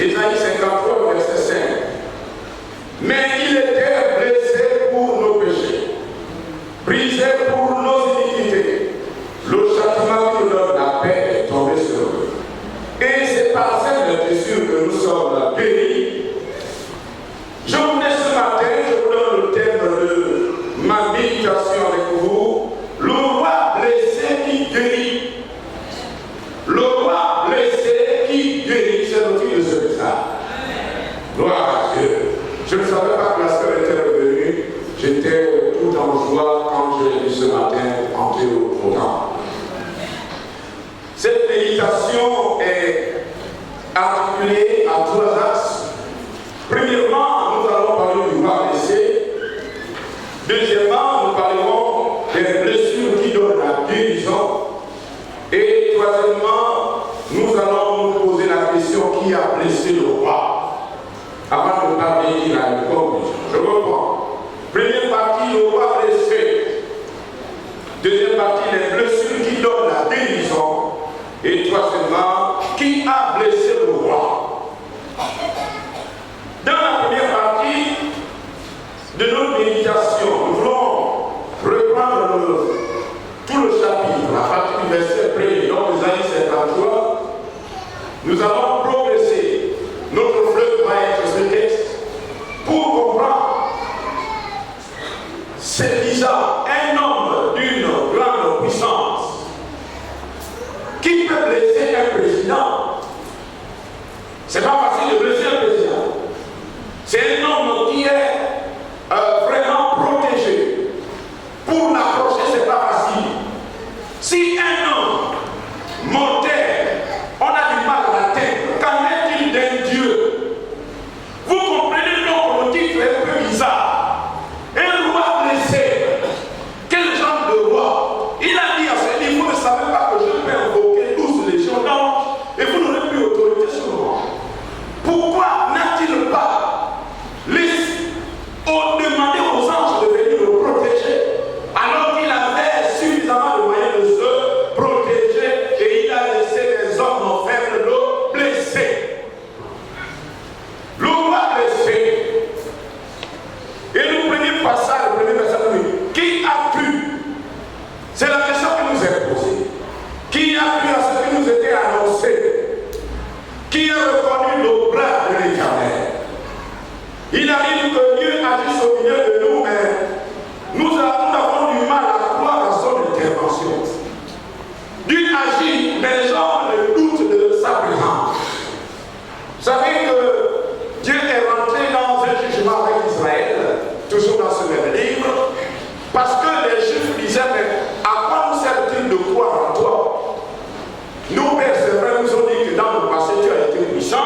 Ésaïe 53, verset 5. Mais il était blessé pour nos péchés, brisé pour nos iniquités. Le châtiment qui nous donne la paix est tombé sur eux. Et c'est par cette blessure que nous sommes guéris. Je voulais ce matin, je vous donne le thème de ma méditation avec vous. Le roi blessé qui guérit. Le roi blessé qui guérit. C'est le titre de ce message. Gloire à Dieu. Je ne savais pas que la sœur était revenue. J'étais tout en joie quand je l'ai vu ce matin entrer au programme. Cette méditation est articulée à trois axes. Premièrement, nous allons parler du roi blessé. Deuxièmement, nous parlerons des blessures qui donnent la guérison. Et troisièmement, nous allons nous poser la question qui a blessé le roi. Avant de parler, il a une conclusion. Je reprends. Première partie, le roi blessé. Deuxième partie, les blessures qui donnent la guérison. Et troisièmement, qui a blessé le roi. Dans la première partie de notre méditation, nous voulons reprendre tout le chapitre, à partir du verset 1er, donc Ésaïe 53. Nous allons progresser. Notre fleuve va être ce texte pour comprendre. C'est disant un homme d'une grande puissance qui peut blesser un président. C'est pas facile de blesser un président. C'est un homme qui est vraiment protégé. Pour l'approcher, c'est pas facile. Si un homme mortel, on a du mal à l'atteindre, qu'en est-il d'un Dieu? Vous comprenez donc le titre est un peu bizarre. Un roi blessé. Quel genre de roi? Il a dit à ses livres, vous ne savez pas que je peux invoquer 12 légions d'anges et vous n'aurez plus autorité sur moi. Pourquoi n'a-t-il pas demandé aux anges de venir le protéger alors qu'il avait suffisamment de moyens de se protéger et il a laissé les hommes faibles le blesser? Le roi blessé. Et le premier passage, le premier verset, qui a cru? C'est la question qui nous est posée. Qui a cru à ce qui nous était annoncé? Qui a reconnu le bras de l'Éternel? Il arrive que Dieu agisse au milieu de nous, mais nous avons du mal à croire à son intervention. Dieu agit, mais les gens doutent de sa présence. Vous savez que Dieu est rentré dans un jugement avec Israël, toujours dans ce même livre, parce que les Juifs disaient, mais à quoi nous sert-il de croire en toi? Nos pères, c'est vrai, nous ont dit que dans le passé, tu as été puissant,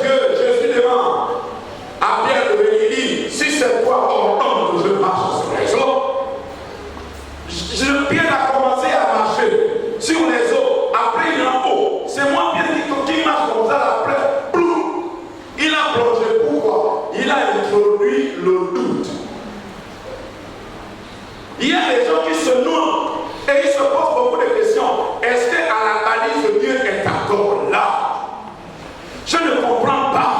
Dieu, Jésus demande à Pierre de venir, il dit, si c'est toi, ordonne que je marche sur les eaux. Pierre a commencé à marcher sur les eaux, après il est en haut. C'est moi Pierre qui marche comme ça, après, boum, il a plongé. Pourquoi? Il a introduit le doute. Il y a des gens qui se noient et ils se posent beaucoup de questions. Est-ce qu'à la balise, Dieu est encore là? Je ne comprends pas.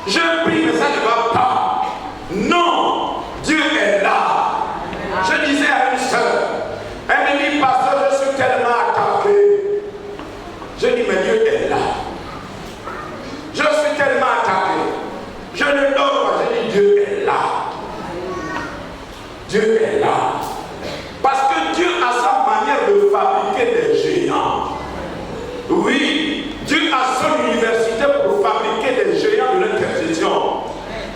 Je prie, mais ça ne va pas. Non, Dieu est là. Je disais à une soeur, elle me dit, pasteur, je suis tellement attaqué. Je dis, mais Dieu est là. Je suis tellement attaqué. Je ne dors pas. Je dis, Dieu est là. Dieu est là. Parce que Dieu a sa manière de fabriquer des géants. Oui, Dieu a son université pour fabriquer des géants de l'intercession.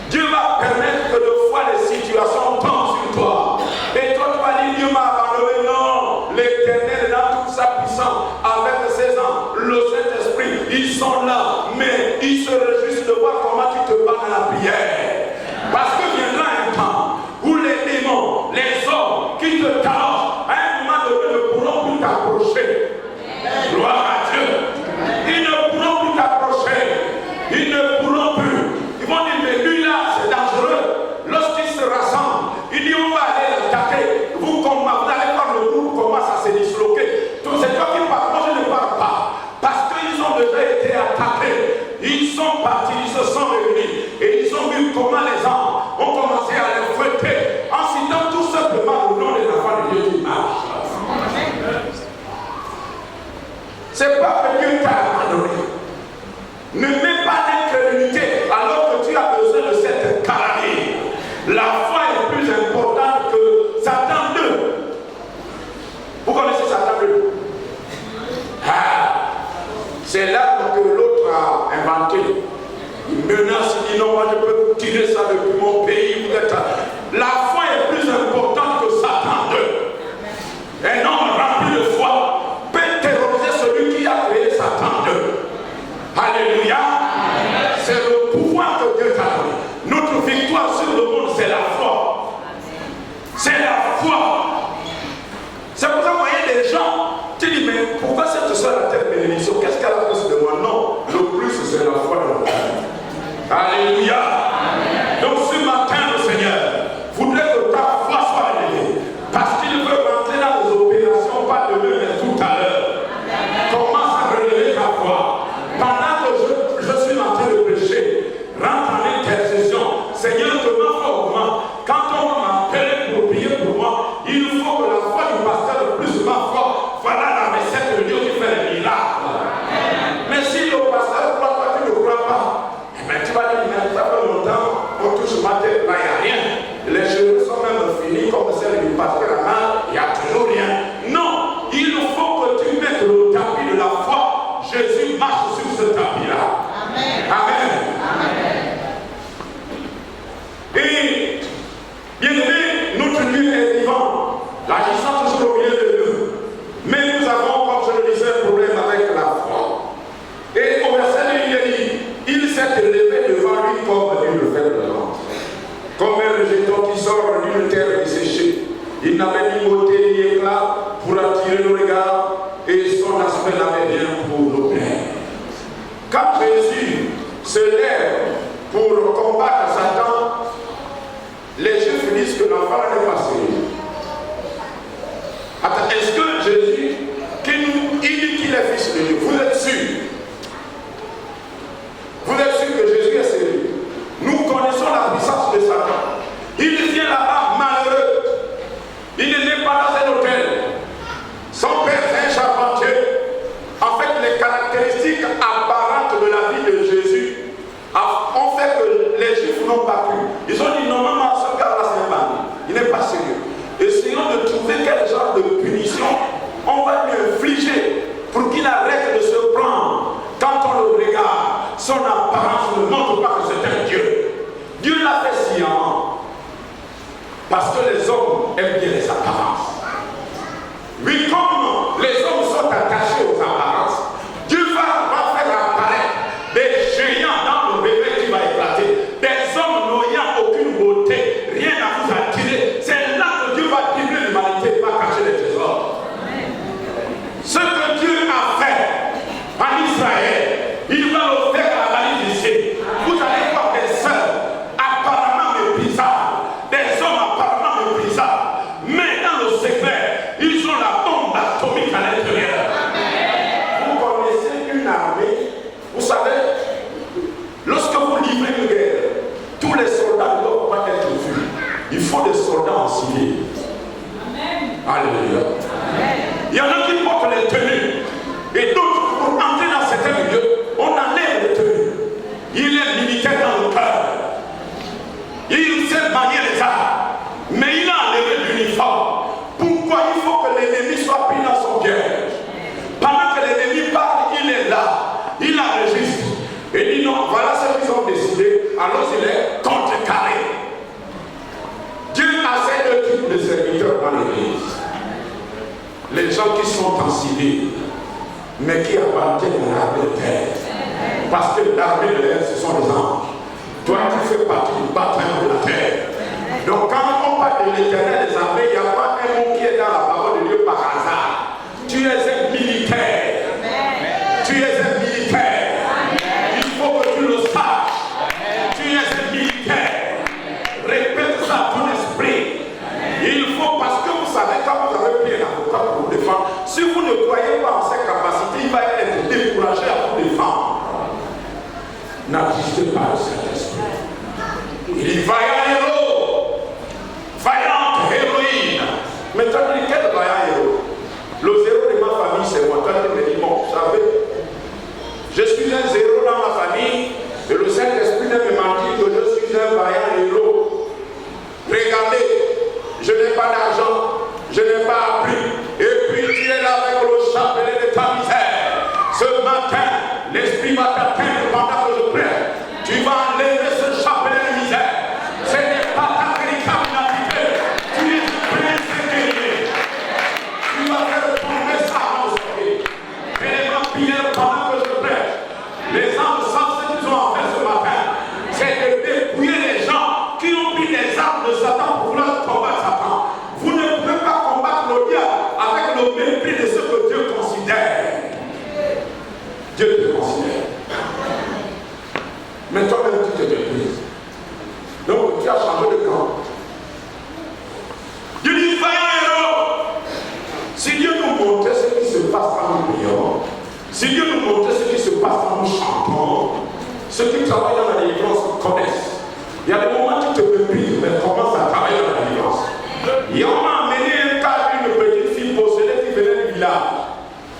Dieu va permettre que de fois les situations tombent sur toi. Et toi, tu vas dire, Dieu m'a abandonné. Non, l'Éternel est dans toute sa puissance, avec ses anges, le Saint-Esprit, ils sont là. Mais ils se réjouissent de voir comment tu te bats dans la prière. Parce que viendra un temps où les démons, les hommes qui te talonnent, à un moment donné ne pourront plus t'approcher. Gloire à Dieu. Ils ne pourront plus t'approcher. Ils ne pourront plus. Ils vont dire, mais lui là, c'est dangereux. Lorsqu'ils se rassemblent, ils disent, on va aller l'attaquer. Vous allez voir le groupe commence à se disloquer. Donc c'est toi qui parles, moi je ne parle pas. Parce qu'ils ont déjà été attaqués. Ils sont partis, ils se sont réunis. Et ils ont vu comment les gens ont commencé à les fouetter. En citant tout simplement le nom des enfants de Dieu qui marchent. C'est pas que Dieu t'a abandonné. Ne mets pas d'incrédulité alors que tu as besoin de cette carabine. La foi est plus importante que Satan 2. Vous connaissez Satan 2? C'est là que l'autre a inventé. Il menace, il dit non, moi je peux tirer ça depuis mon pays. La foi est plus importante que Satan 2. Un homme rempli de foi peut terroriser celui qui a créé Satan 2. Alléluia. C'est le pouvoir que Dieu t'a donné. Notre victoire sur le monde, c'est la foi. C'est la foi. C'est pour ça que vous voyez des gens, tu dis, mais pourquoi cette soeur a telle bénédiction? Qu'est-ce qu'elle a plus de moi? Non, le plus c'est la foi dans la vie. Alléluia. Donc ce matin, le Seigneur voudrait que ta foi soit élevée. Parce qu'il veut rentrer dans les opérations, pas demain, mais tout à l'heure. Commence à relever ta foi. Pendant que je suis en train de prêcher, rentre en intercession. Seigneur, que ma foi augmente. Quand on m'appelle pour prier pour moi, il faut que la foi du pasteur plus ma foi. Voilà la recette de Dieu qui fait les miracles. Mais si le pasteur croit pas, tu ne crois pas, eh bien tu vas dire, mais ça fait longtemps, on touche ma tête, là il n'y a rien. Les cheveux sont même finis comme celle du pasteur Amal, il n'y a toujours rien. Non, il faut que tu mettes le tapis de la foi. Jésus marche sur ce tapis-là. Amen. Amen. Et, bien aimé, notre Dieu est vivant, l'agissant toujours au milieu de nous. Mais nous avons, comme je le disais, un problème avec la foi. Et au verset 1, il dit, il s'est élevé devant lui comme une fête de vente, comme un rejeton qui sort d'une terre desséchée. Il n'avait ni beauté ni éclat pour attirer le regard, et son aspect n'avait rien pour nous plaire. Quand Jésus se lève pour combattre Satan, les Juifs disent que l'enfant n'est pas sérieux. Attends, est-ce que Jésus, il dit qu'il est fils de Dieu, vous êtes sûr? Vous êtes sûr que Jésus est sérieux? Nous connaissons la puissance de Satan. Il vient là-bas malheureux. Il n'est pas dans un hôtel. Son père est un charpentier. En fait, les caractéristiques apparentes de la vie de Jésus ont fait que les Juifs n'ont pas cru. Ils ont dit non, maman, ce gars-là c'est un bandit. Il n'est pas sérieux. Essayons de trouver quel genre de punition on va lui infliger pour qu'il arrête de se prendre. Quand on le regarde, son apparence ne montre pas que c'est un Dieu. Dieu l'a fait sciemment. Parce que les hommes aiment bien les apparences. Oui, comme les hommes sont attachés aux apparences, Dieu va faire apparaître des géants dans le civile, mais qui appartiennent à l'armée de terre. Parce que l'armée de l'air, ce sont les anges. Toi, tu fais partie du bataillon de la terre. Donc, quand on parle de l'Éternel des armées, il n'y a pas un mot qui est dans la parole de Dieu par hasard. Tu es un militaire. Tu es un militaire. Il faut que tu le saches. Tu es un militaire. Répète ça à ton esprit. Il faut, parce que vous savez, quand vous avez pris un avocat pour vous défendre, si vous ne croyez pas en ses capacités, il va être découragé à vous défendre. N'assistez pas à cet esprit. Il dit vaillant héros, vaillante héroïne. Mais tu as dit quel vaillant héros? Le zéro de ma famille, c'est moi. Tu as dit, bon, vous savez, je suis un zéro dans ma famille, et le Saint-Esprit ne me mentir que je suis un vaillant héros. Regardez, je n'ai pas d'argent, je n'ai pas appris, et puis tu es là avec le chapelet de ta misère. Ce matin, l'Esprit va t'atteindre pendant que je prie. Tu vas enlever ce chapelet de misère. Ce n'est pas ta véritable identité. Tu es un prince guerrier. Tu vas faire tomber ça dans le soleil. Et les vampires pendant que je prêche. Les anges savent ce qu'ils ont fait ce matin. C'est de dépouiller les gens qui ont pris les armes de Satan pour vouloir combattre Satan. Vous ne pouvez pas combattre le diable avec le mépris de ce que Dieu considère. Dieu te considère. Mais toi-même, tu te méprises. Donc, tu as changé de camp. Dieu dit, vaillant héros. Si Dieu nous montrait ce qui se passe quand nous prions, si Dieu nous montrait ce qui se passe quand nous chantons, ceux qui travaillent dans la délivrance connaissent. Il y a des moments où tu te méprises, mais commence à travailler dans la délivrance. Et on m'a amené un cas d'une petite fille possédée qui venait du village.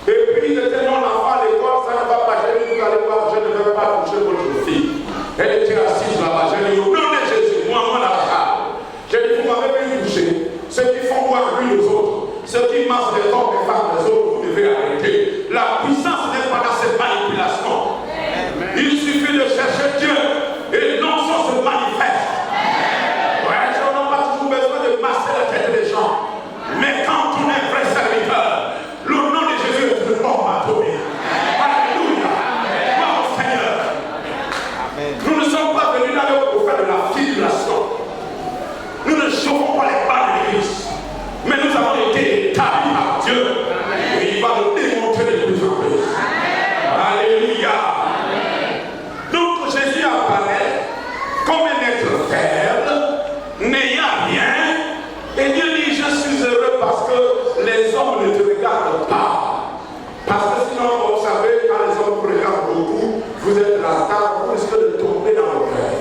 Et puis, il était mon enfant à l'école, ça ne va pas, je vais vous aller voir, je ne vais pas toucher votre fille. Elle était assise là-bas, je dis, au nom de Jésus, moi là-bas. Je dis, vous m'avez bien touché. Ceux qui font voir lui aux autres, ceux qui massent les corps des femmes des autres, vous devez arrêter. La puissance n'est pas dans cette manipulation. Il suffit de chercher Dieu et non sans se manifeste. Ouais, on n'a pas toujours besoin de masser la tête des gens. Mais quand on est vrai serviteur, le nom de Jésus est une bombe atomique. Alléluia. Gloire au Seigneur. Nous ne sommes pas venus là pour faire de la figuration. Nous ne chauffons pas les pas de l'église. Mais nous avons été établis par Dieu. Et il va nous démontrer de plus en plus. Alléluia. Donc Jésus apparaît comme un être faible, n'ayant rien. Et Dieu dit, je suis heureux parce que les hommes ne te regardent pas. Parce que sinon, vous savez, quand les hommes vous regardent beaucoup, vous êtes la star, vous risquez de tomber dans le cœur.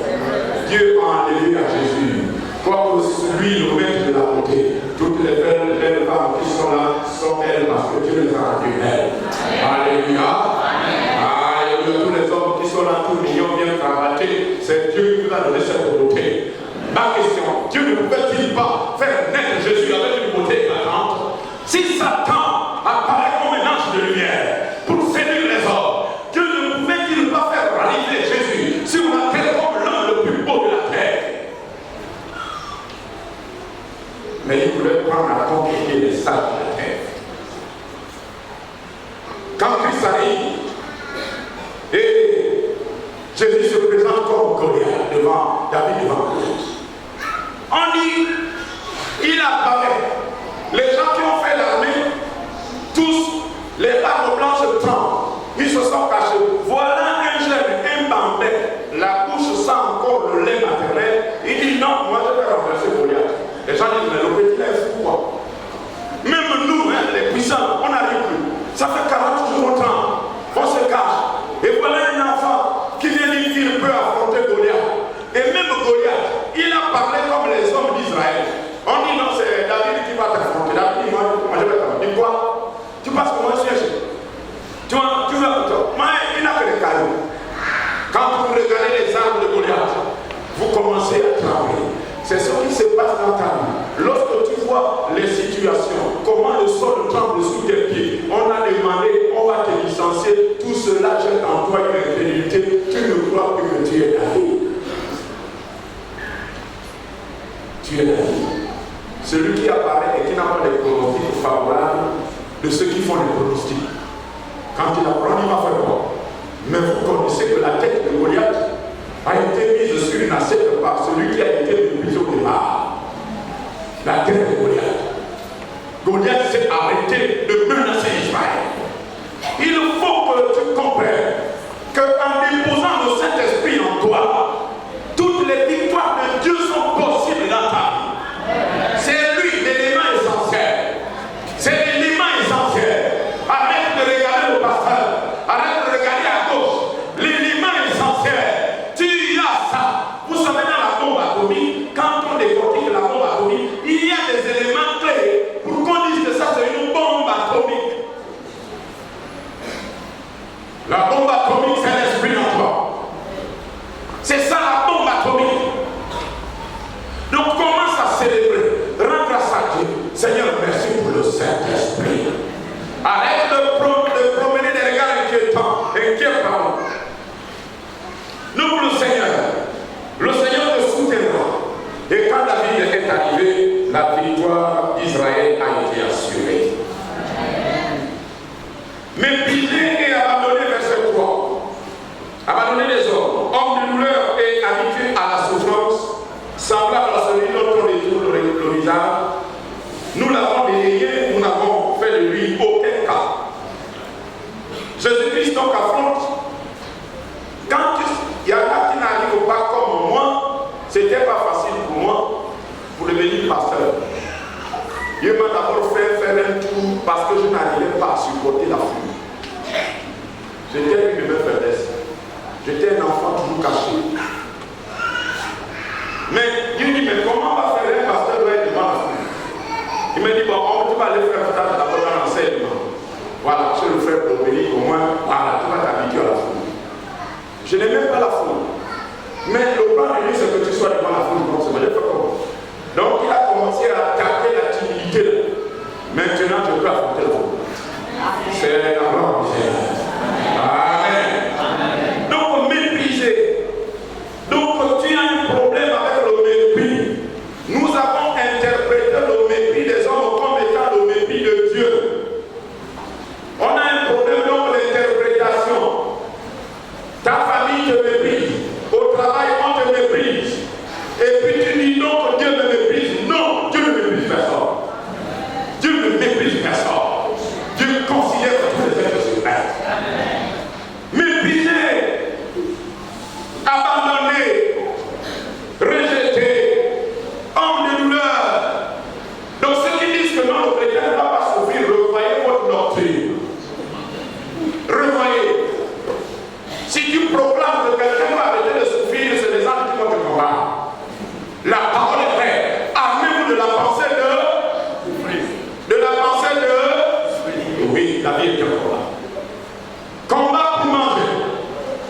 Dieu a enlevé à Jésus. Quoique lui, le maître de la beauté, toutes les belles femmes qui sont là sont elles parce que Dieu les a rendues belles. Alléluia. Alléluia. Tous les hommes qui sont là, tout mignons, bien cravatés, c'est Dieu qui vous a donné cette beauté. Ma question, Dieu ne pouvait-il pas faire naître Jésus avec une beauté éclatante? Si Satan apparaît comme un ange de lumière pour séduire les hommes, Dieu ne pouvait-il pas faire arriver Jésus sur la terre comme l'homme le plus beau de la terre? Mais il voulait prendre à compte les sages de la terre. Quand Christ arrive, et Jésus se présente comme Goliath devant David, devant Goliath. On dit, il apparaît. Les gens qui ont fait l'armée, tous, les barbes blanches tremblent. Ils se sont cachés. Voilà un jeune, un bambin, la bouche sent encore le lait maternel. Il dit non, moi je vais renverser Goliath. Les gens disent, mais le petit là est fou quoi. Même nous, hein, les puissants, on n'arrive plus. Ça fait 40 jours longtemps, on se cache. Et voilà un enfant qui vient dire qu'il peut affronter Goliath. Et même Goliath, il a parlé comme les hommes d'Israël. On dit non, c'est David qui va t'affronter. David dit, moi je vais t'affronter. Dis quoi? Tu penses que moi je suis un chef? Tu vas moi, il n'a que des cailloux. Quand vous regardez les armes de Goliath, vous commencez à trembler. C'est ce qui se passe dans ta vie. Lorsque tu vois les situations, comment le sol tremble sous tes pieds, on a demandé, on va te licencier, tout cela jette en toi une infidélité, tu ne crois plus que tu es David. Tu es David. Celui qui apparaît et qui n'a pas de pronostic favorable de ceux qui font les pronostics. Quand il apprend, il va faire quoi? Mais vous connaissez que la tête de Goliath a été mise sur une assiette par celui qui a été depuis au départ. La tête de Goliath. Goliath s'est arrêté de menacer Israël. Il faut que tu comprennes qu'en déposant le Saint-Esprit en toi, toutes les victoires de Dieu sont possibles dans ta vie. C'est lui l'élément essentiel. C'est l'élément essentiel. Arrête de regarder le pasteur. Arrête de regarder à gauche. L'élément essentiel. Tu as ça. Vous savez, dans la bombe atomique, quand on décortique la bombe atomique, il y a des éléments clés pour qu'on dise que ça c'est une bombe atomique. La bombe atomique, c'est l'esprit en toi. C'est ça la bombe atomique. Donc commence à célébrer. Rends grâce à Dieu. Seigneur, merci pour le Saint-Esprit. Arrête de promener des regards inquiétants. Inquiète par nous. Nous, le Seigneur te soutiendra. Et quand David est arrivé, la victoire d'Israël a été assurée. Méprisé et abandonné, verset 3. Abandonner les hommes, hommes de douleur et habitués à la souffrance, semblable à celui dont on détourne le visage. Nous l'avons délayé, nous n'avons fait de lui aucun cas. Jésus-Christ donc affronte. Quand il y en a qui n'arrivent pas comme moi, c'était pas facile pour moi pour devenir pasteur. Dieu m'a d'abord fait faire un tour parce que je n'arrivais pas à supporter la foule. J'étais une de mes faiblesses. J'étais un enfant toujours caché. Mais Dieu dit, mais comment va faire un pasteur doit être devant la foule? Il m'a dit, bon, tu vas aller faire ça d'abord dans l'enseignement. Voilà, je le fais pour venir au moins, voilà, tu vas t'habituer à la foule. Je n'aimais pas la foule. Mais le plan de Dieu, c'est que tu sois devant la foule. Donc, donc il a commencé à attaquer la timidité. Maintenant, je peux affronter la foule. C'est la gloire du Seigneur. Amen. Donc, mépriser. Donc, tu as un problème avec le mépris. Nous avons interprété le mépris des hommes comme étant le mépris de Dieu. On a un problème dans l'interprétation. Ta famille te méprise. Au travail, on te méprise. Et puis tu dis non que Dieu me méprise. Non, Dieu ne méprise personne. Dieu ne méprise personne. Dieu considère tous les êtres humains. Mépriser, abandonner, rejeter, homme de douleur. Donc ceux qui disent que non, le chrétien ne va pas souffrir, revoyez votre doctrine. Revoyez. Si tu proclames que quelqu'un va arrêter de souffrir, c'est des âmes qui vont te combattre. La parole est vraie. Armez-vous de la pensée de la pensée de oui, la vie est encore là. Combat pour manger.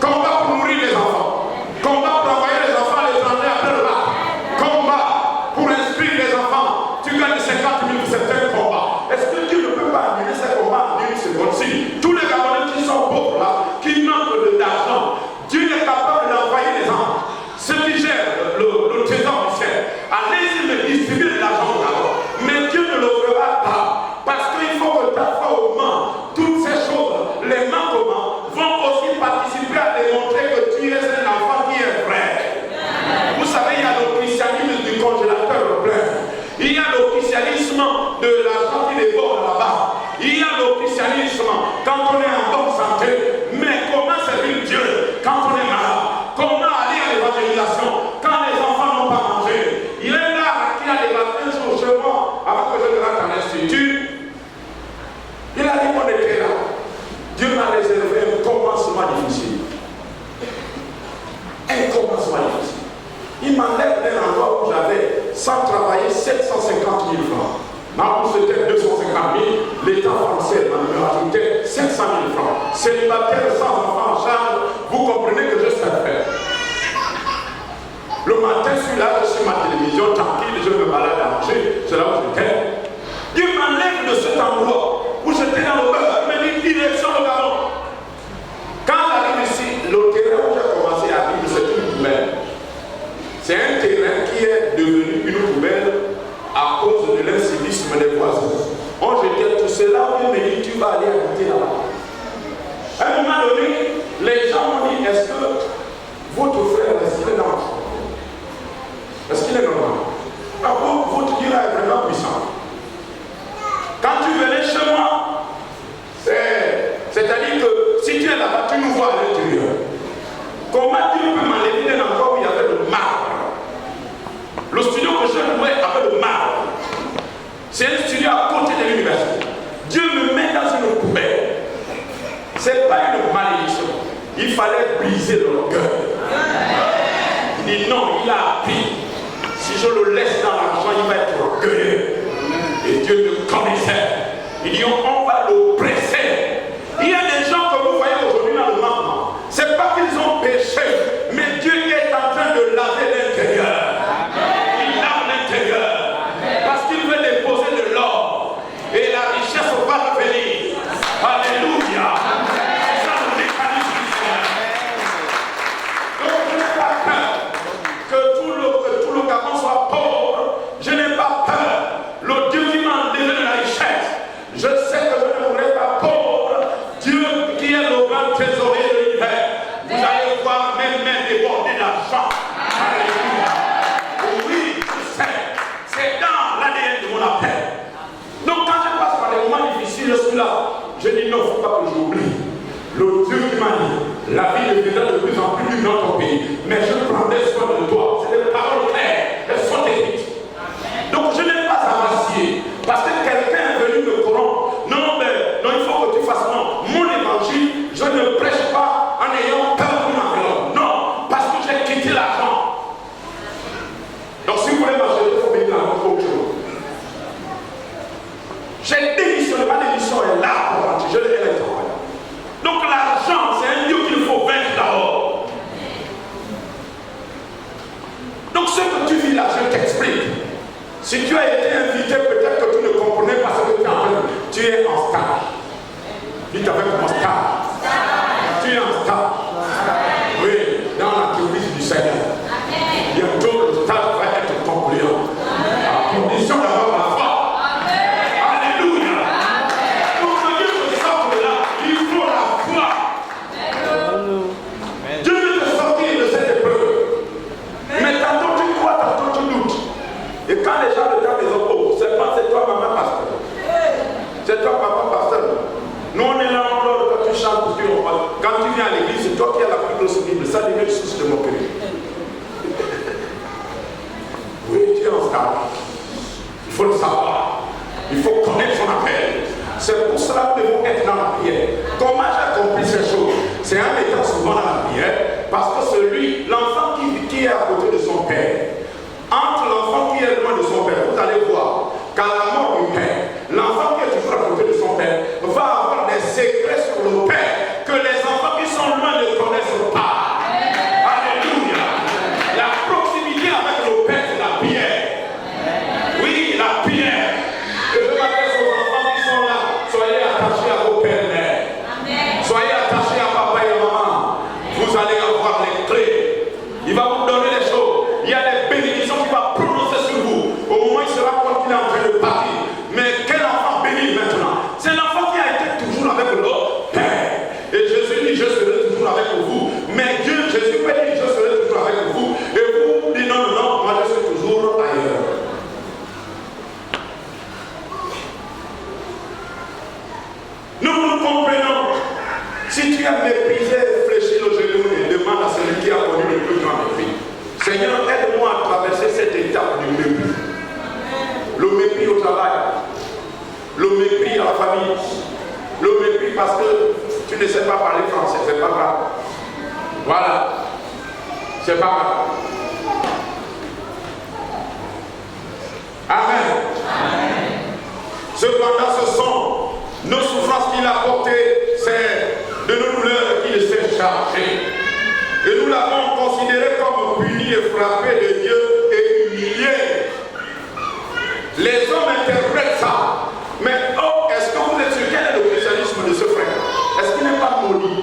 Combat pour nourrir les enfants. Combat pour envoyer les enfants à l'étranger après le bac. Combat pour instruire les enfants. Tu gagnes 50 000 pour certains combats. Est-ce que tu ne peux pas annuler ces combats en une seconde? Si tous les Gabonais qui sont pauvres là, qui manquent d'argent, Dieu est capable d'envoyer les enfants. Ceux qui gèrent le trésor du ciel, allez-y me distribuer de l'argent d'abord. Mais Dieu ne le fera pas. Parce qu'il faut que ta foi augmente. Toutes ces choses, les manquements, vont aussi participer à démontrer que tu es un enfant qui est vrai. Vous savez, il y a le christianisme du congélateur plein. Il y a le christianisme de l'argent qui déborde là-bas. Il y a le christianisme quand on est en bonne santé. Mais comment servir Dieu quand on est malade? Comment aller à l'évangélisation quand les enfants n'ont pas mangé? Il est là qui a des matins sur le chemin avant que je rentre à l'institut. Il a dit qu'on était là. Dieu m'a réservé un commencement difficile. Un commencement difficile. Il m'enlève d'un endroit où j'avais, sans travailler, 750 000 francs. Ma bourse était 250 000. L'État français m'a rajouté 500 000 francs. Célibataire sans enfant en charge, vous comprenez que je sais faire. Le matin, je suis là, je suis ma télévision, tranquille, je me balade à manger. C'est là où j'étais. Dieu m'enlève de cet endroit où j'étais dans le beurre. Il m'a dit direction le Gabon. Quand j'arrive ici, le terrain où j'ai commencé à vivre, c'est une poubelle. C'est un terrain qui est devenu une poubelle à cause de l'incivisme des voisins. On jetait tout c'est là où il me dit, tu vas aller habiter là-bas. À un moment donné, les gens m'ont dit, est-ce que votre frère, est-ce qu'il est normal? Est-ce qu'il est normal? Votre Dieu est vraiment puissant. Quand tu venais chez moi, c'est-à-dire que si tu es là-bas, tu nous vois à l'intérieur. Comment Dieu peut m'enlever d'un endroit où il y avait le marbre? Le studio que je louais avait le marbre. C'est un studio à côté de l'université. Dieu me met dans une poubelle. Ce n'est pas une malédiction. Il fallait briser l'orgueil. Il dit non, il a appris. Si je le laisse dans l'argent, il va être orgueilleux. Et Dieu me connaissait. Il dit on va l'oppresser. Il y a des gens que vous voyez aujourd'hui dans le monde. Ce n'est pas qu'ils ont péché, mais Dieu est en train de laver l'intérieur. Il lave l'intérieur. Parce qu'il veut déposer de l'or. Et la richesse va revenir. Alléluia. C'est ça le mécanisme du Seigneur. Donc je n'ai pas peur que tout le Gabon soit pauvre. Je n'ai pas peur. Le Dieu qui m'a enlevé de la richesse. Je sais que je ne mourrai pas pauvre. Dieu qui est le grand trésorier de l'univers. Vous allez voir mes mains déborder d'argent. Alléluia. Oui, je sais. C'est dans l'ADN de mon appel. Donc quand je passe par des moments difficiles, je suis là. Je dis non, il ne faut pas que j'oublie. Le Dieu qui m'a dit, la vie deviendra de plus en plus dure dans ton pays. Mais je prendrai soin de toi. C'est des paroles claires. Elles sont écrites. Donc je n'ai pas à m'assier. Parce que quelqu'un est venu me corrompre. Non, mais non, il faut que tu fasses non. Mon évangile, je ne prêche pas en ayant peur d'une enveloppe. Non, parce que j'ai quitté l'argent. Donc si vous voulez marcher, il faut venir dans autre chose. J'ai démissionné, ma démission est là pour marcher. Je l'ai électré. Donc l'argent, c'est un Dieu qu'il faut vaincre d'abord. Donc ce que tu vis là, je t'explique. Si tu as été invité, peut-être que tu ne comprenais pas ce que tu es en train de faire. Tu es en stage. Dites avec mon stage. Tu es en stage. Oui, dans l'entreprise du Seigneur. Bientôt, le stage va être concluant. À condition d'avoir la foi. Alléluia. Pour que Dieu te sorte de là, il faut la foi. Dieu veut te sortir de cette épreuve. Mais tantôt tu crois, tantôt tu doutes. Et quand les gens regardent les autres, oh, c'est toi, maman, pasteur. C'est toi, papa, pasteur. Nous, on est là, quand tu chantes, quand tu viens à l'église, c'est toi qui as la plus grosse Bible. Ça devient une source de moquerie. Oui, tu es en stage. Il faut le savoir. Il faut connaître son appel. C'est pour cela que nous devons être dans la prière. Comment j'ai compris ces choses? C'est en étant souvent dans la prière, parce que l'enfant qui est à côté de son père, entre l'enfant qui est loin de son père, vous allez voir qu'à la mort du père, l'enfant qui est toujours à côté de son père va avoir des secrets sur le père que les enfants qui sont loin ne connaissent pas. Alléluia. La proximité avec le père, c'est la prière. Oui, la prière. Et je m'adresse aux enfants qui sont là. Soyez attachés à vos pères et mères. Soyez attachés à papa et à maman. Vous allez avoir les clés. Il va vous donner les choses. Il y a des bénédictions qu'il va prononcer sur vous. Au moment où il sera comme qu'il est en train de partir. Mais quel enfant béni maintenant? C'est l'enfant qui a été toujours avec le Père. Et Jésus dit, je serai toujours avec vous. Mais Dieu, Jésus peut dire, je serai toujours avec vous. Et vous dites, non, non, non, moi je suis toujours ailleurs. Nous comprenons. Si tu as méprisé, fléchi le genou et demande à celui qui a connu le plus grand mépris. Seigneur, aide-moi à traverser cette étape du mépris. Le mépris au travail, le mépris à la famille, le mépris parce que tu ne sais pas parler français, c'est pas grave. Voilà, c'est pas grave. Amen. Amen. Cependant, ce sont nos souffrances qu'il a portées, c'est de nos douleurs qu'il s'est chargé. Et nous l'avons considéré comme puni et frappé de Dieu et humilié. Les hommes interprètent ça. Mais oh, est-ce que vous êtes sûr quel est le christianisme de ce frère? Est-ce qu'il n'est pas maudit?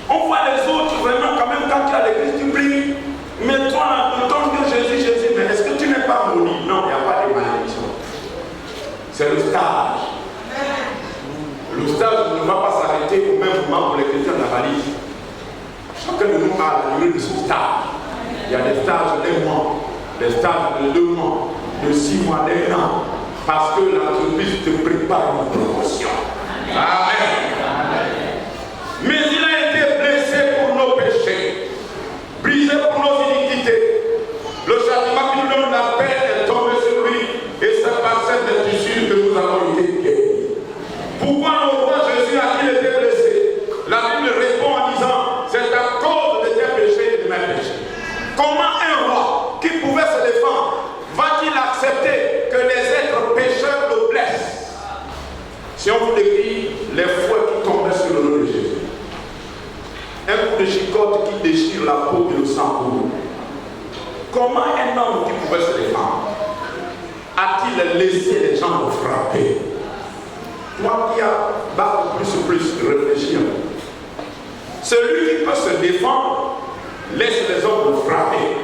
On voit les autres vraiment quand même quand tu es à l'église, tu pries. Mais toi, on entend que Jésus, mais est-ce que tu n'es pas maudit? Non, il n'y a pas de malédiction. C'est le stade. stages. Il y a des stages d'1 mois, des stages de 2 mois, de 6 mois, d'1 an. Parce que l'entreprise te prépare une promotion. Amen. Mais il a été blessé pour nos péchés, brisé pour nos iniquités. Le châtiment qui nous donne la paix est tombé sur lui, et c'est par cette blessure que nous avons été guéris. Pourquoi on voit Jésus à qui il était blessé? La Bible répond en disant, c'est à cause de tes péchés et de mes péchés. Comment un roi qui pouvait se défendre va-t-il accepter que les êtres pécheurs le blessent? Si on vous décrit les fouets qui tombaient sur le nom de Jésus, un coup de chicotte qui déchire la peau et le sang coule. Comment un homme qui pouvait se défendre a-t-il laissé les gens le frapper? Toi qui as battu plus, réfléchis. Celui qui peut se défendre laisse les hommes le frapper.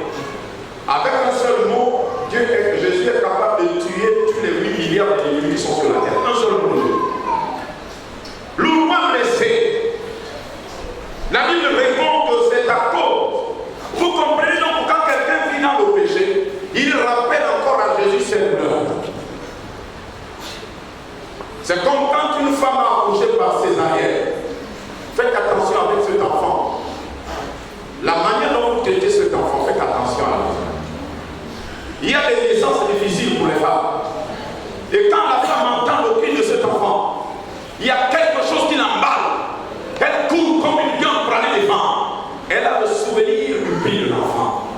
Avec un seul mot, Jésus est capable de tuer tous les 8 milliards d'ennemis qui sont sur la terre. Un seul mot de Dieu. Le roi blessé. La Bible répond que c'est à cause. Vous comprenez donc quand quelqu'un vit dans le péché, il rappelle encore à Jésus ses douleurs. C'est comme quand une femme a accouché par césarienne. Faites attention avec cet enfant. La manière dont vous traitez cet enfant, faites attention à lui. Il y a des naissances difficiles pour les femmes. Et quand la femme entend le cri de cet enfant, il y a quelque chose qui l'emballe. Elle court comme une gueule pour aller défendre. Elle a le souvenir du prix de l'enfant.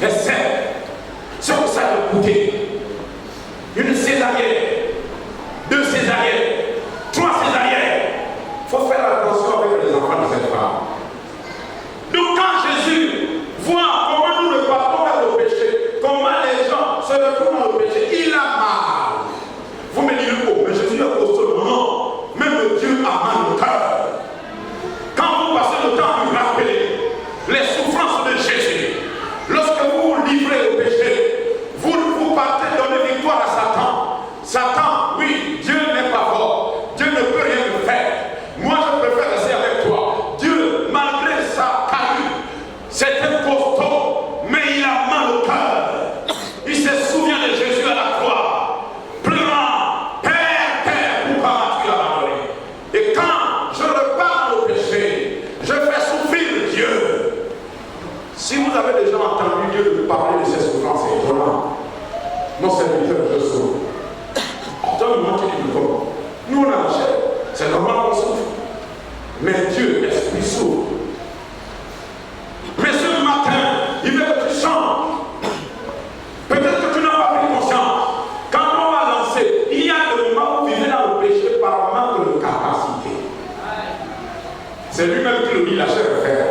Elle sait ce que ça a coûté. Une césarienne, 2 césariennes, 3 césariennes. Il faut faire attention avec les enfants de cette femme. Donc quand Jésus voit comment nous le partons vers le péché, comment les gens se retrouvent dans le péché, il a mal. Vous me dites, oh, mais Jésus est costaud. Non, même Dieu a mal au cœur. Quand vous passez le temps à vous rappeler les souffrances de Jésus, lorsque vous vous livrez au péché, vous partez donner victoire à Satan. Satan, oui, Dieu n'est pas fort. Dieu ne peut rien me faire. Moi, je préfère rester avec toi. Dieu, malgré sa carrure, c'est un costaud, mais il a mal au cœur. Il se souvient de Jésus à la croix, pleurant, Père, pourquoi m'as-tu abandonné? Et quand je repars au péché, je fais souffrir Dieu. Si vous avez déjà entendu Dieu parler de ses souffrances, c'est étonnant. Mon serviteur, je souffre. Donne-moi qui dit comment. Nous, on a la chair. C'est normal qu'on souffre. Mais Dieu, l'Esprit souffre. Mais ce matin, il veut que tu chantes. Peut-être que tu n'as pas pris conscience. Quand on va lancer, il y a des moments où tu viens dans le péché par manque de capacité. C'est lui-même qui le dit, la chair est faible.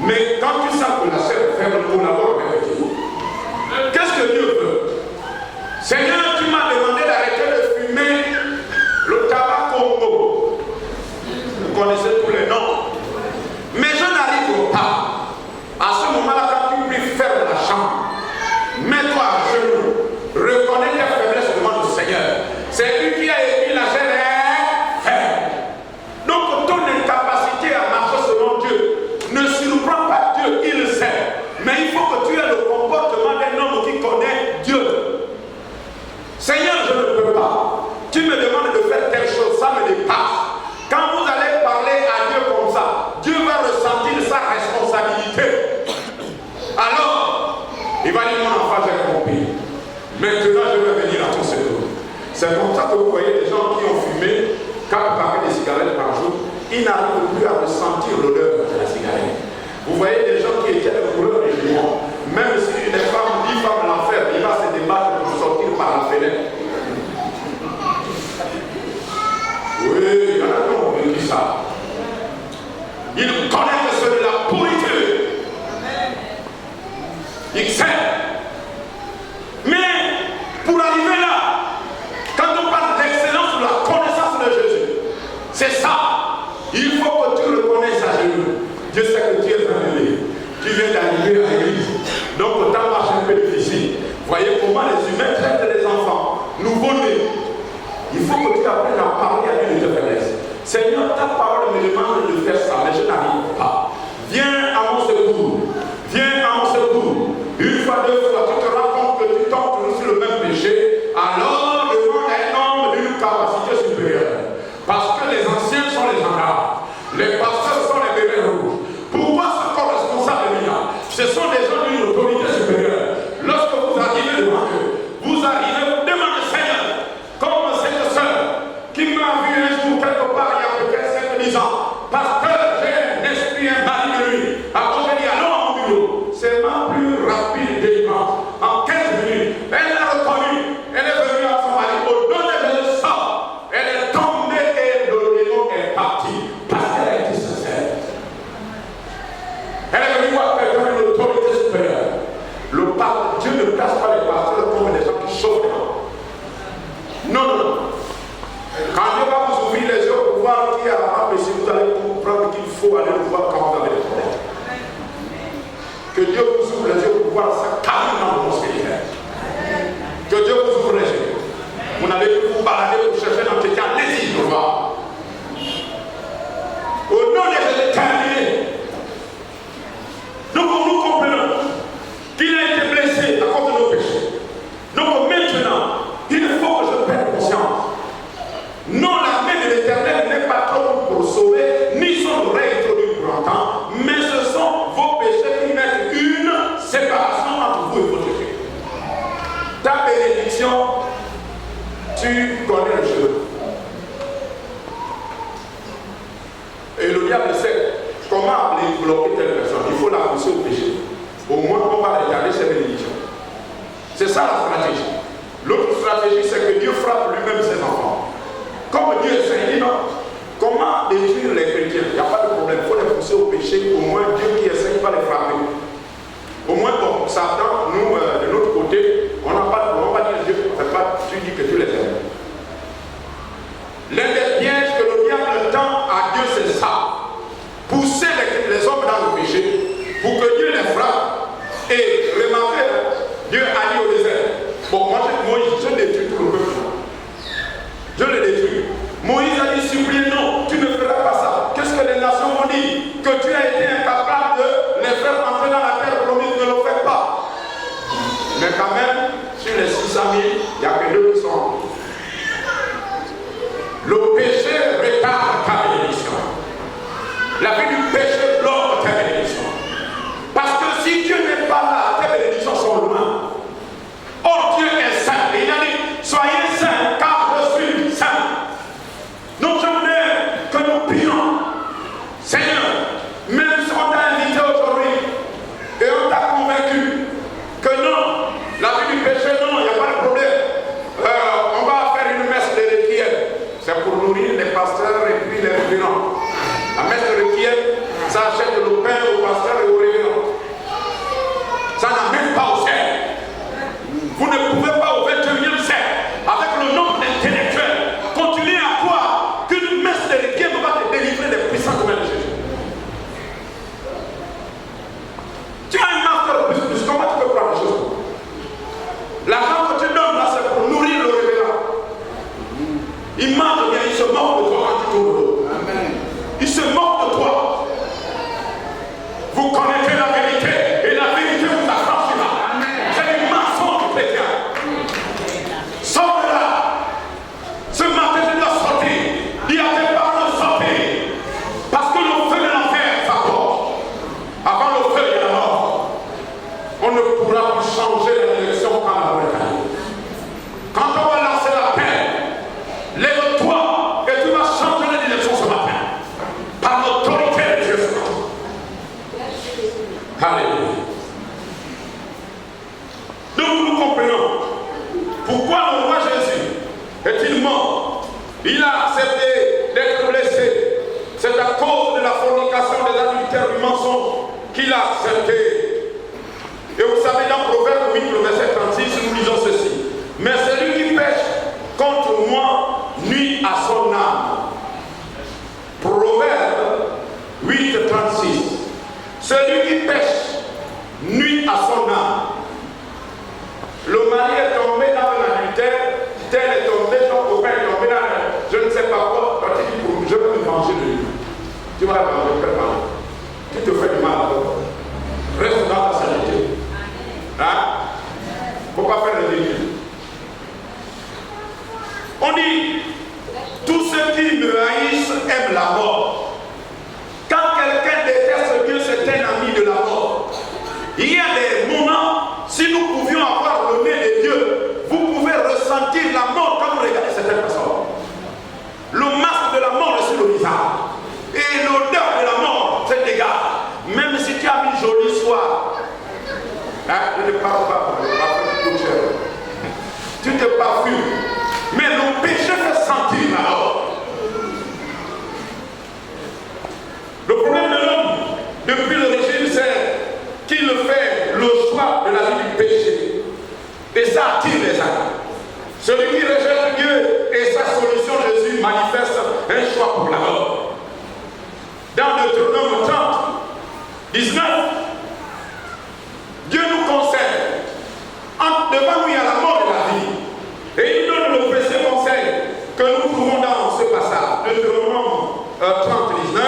Mais quand tu sens que la chair est faible, on collabore avec Dieu. Qu'est-ce que Dieu veut? Seigneur, tu m'as demandé d'arrêter de fumer le tabac Congo. Vous connaissez tous les noms. Mais je n'arrive pas. À ce moment-là, quand tu puis faire de la chambre, mets-toi à genoux, reconnais tes faiblesses devant le Seigneur. C'est lui qui a écrit la chair est faible. Donc ton incapacité à marcher selon Dieu ne surprend pas Dieu, il le sait. Mais il faut que tu aies le comportement d'un homme qui connaît Dieu. Seigneur, je ne peux pas. Tu me demandes de faire telle chose, ça me dépasse. Quand vous allez parler à Dieu comme ça, Dieu va ressentir sa responsabilité. Alors, il va dire, mon enfant, j'ai compris. Maintenant, je vais venir à ton secours. C'est comme ça que vous voyez les gens qui ont fumé 4 paquets de cigarettes par jour, ils n'arrivent plus à ressentir l'odeur de la cigarette. Vous voyez des gens qui étaient de couleur de limon. Même si une femme, 10 femmes l'enfer, il va se débattre pour sortir par la fenêtre. Oui, il y en a qui ont dit ça. Il connaît que c'est de la pourriture. Il sait. Mais pour arriver là, quand on parle d'excellence de la connaissance de Jésus, c'est ça. Il faut que tu le connaisses à genoux. Dieu sait que tu es arrivé. Tu viens d'arriver à l'église. Donc le temps marche un peu difficile. Voyez comment les humains traitent les enfants nouveau-nés. Il faut que tu apprennes à parler à Dieu de tes faiblesses. Seigneur, ta parole me demande de faire ça, mais je n'arrive pas. Viens secours. Viens à mon secours. Une fois, deux fois, tu te rends compte que tu tombes toujours sur le même péché. Alors, demande à un homme d'une capacité supérieure. Parce que les anciens sont les gendarmes. Les pasteurs sont les bébés rouges. Pourquoi ce corps responsable est là? Ce sont des gens d'une autorité supérieure. Lorsque vous arrivez devant eux, vous arrivez, vous demandez Seigneur, comme cette soeur qui m'a vu un jour quelque part il y a peut-être 5-10 ans, parce que j'ai un esprit invalide de lui. Alors j'ai dit allons à mon bureau. C'est ma plus rapide délivrance. En 15 minutes, elle l'a reconnu. Elle est venue à son mari. Au donner de sang, elle est tombée et le démon est parti. Parce qu'elle a été sincère. Elle est venue voir quelqu'un d'une autorité supérieure. Dieu ne place pas les pasteurs comme des gens qui chauffent. Non, non, non. Quand Dieu va vous ouvrir les yeux pour voir qui a empêché, vous allez comprendre qu'il faut aller voir quand vous avez des problèmes. Que Dieu vous ouvre les yeux pour voir ça calme dans le monde spirituel. Que Dieu vous ouvre les yeux. Vous n'avez plus vous balader pour chercher dans quelqu'un, allez-y pour voir. Au nom de Jésus, terminé. Donc nous comprenons qu'il a été blessé à cause de nos péchés. Donc maintenant, il faut que je prenne conscience. Non, la main de l'Éternel n'est pas trop pour sauver, ni son oreille introduite pour entendre, mais ce sont vos péchés qui mettent une séparation entre vous et votre Dieu. Ta bénédiction, tu connais le chemin. Et le diable sait comment bloquer telle personne. Il faut la pousser au péché. Au moins, on va regarder ses bénédictions. C'est ça la stratégie. L'autre stratégie, c'est que Dieu frappe lui-même ses enfants. Comme Dieu est saint, il dit non. Comment détruire les chrétiens? Il n'y a pas de problème. Il faut les pousser au péché. Au moins, Dieu qui est saint, il va les frapper. Au moins, bon, Satan, nous, de l'autre côté, on n'a pas de problème. On va dire Dieu, tu dis que tu les aimes. L'un des pièges que le diable tend à Dieu, c'est ça. Pousser les hommes dans le péché pour que Dieu les frappe. Et remarquez, Dieu a dit au désert, bon, moi je détruis tout le peuple. Je le détruis. Moïse a dit, supplie, non, tu ne feras pas ça. Qu'est-ce que les nations ont dit? Que tu as été incapable de les faire entrer dans la terre promise, ne le fais pas. Mais quand même, sur les 600 000, il n'y a que 2 qui sont entrés. Le péché retarde ta bénédiction. La vie du péché bloque ta bénédiction. Parce que si Dieu n'est pas là, tes bénédictions sont loin. Or Dieu est saint. Et il a dit, soyez saints, car je suis saint. Donc je voudrais que nous prions. Seigneur, même si on t'a invité aujourd'hui et on t'a convaincu que non, la vie du péché, non, il n'y a pas de problème. On va faire une messe de requiem. C'est pour nourrir les pasteurs et puis les révérends. La messe de requiem, ça achète le pain aux pasteurs et aux révérends. Ça n'amène pas au ciel. Vous ne pouvez pas au 21e siècle, avec le nombre d'intellectuels, continuer à croire qu'une messe de requiem va te délivrer des puissants comme de Jésus. Tu as un master plus, comment tu peux prendre les choses? L'argent que tu donnes là, c'est pour nourrir le révérend. Il mange bien, il se moque de toi quand tu tournes l'eau. Il se moque de toi. Vous connaissez la vérité et la vérité vous affranchira. C'est une mensonge chrétien. Sors de là. Ce matin, tu dois sortir. Dis à tes parents de sortir. Parce que le feu de l'enfer s'approche. Avant le feu, il y a la mort. On ne pourra plus changer la direction quand la mort est arrivée. Quand on va lancer la peine, lève-toi et tu vas changer la direction ce matin. Par l'autorité de Dieu. Alléluia. Donc nous comprenons pourquoi le roi Jésus est-il mort. Il a accepté d'être blessé. C'est à cause de la fornication, des adultères, du mensonge qu'il a accepté. Et vous savez, dans Proverbe 8, le verset 36, nous lisons ceci. Mais celui qui pêche contre moi nuit à son âme. Proverbe 8, 36. Celui qui pêche nuit à son âme. Le mari est tombé dans l'adultère, tel est tombé, ton copain est tombé dans je ne sais pas quoi. Quand il dit pour je vais me venger de lui. Tu vas le venger, prépare. Tu te fais du mal. ne te parles pas, le parfum qui coûte cher. Tu te parfumes. Mais le péché fait sentir alors. Le problème de l'homme, depuis l'origine, c'est qu'il fait le choix de la vie du péché. Et ça attire les âmes. Celui qui rejette Dieu et sa solution, Jésus manifeste un choix pour la mort. Dans Deutéronome 30, 19, Dieu nous conseille. Devant nous, il y a la mort et la vie. Et il donne le précieux conseil que nous trouvons dans ce passage. Deutéronome 30, 19.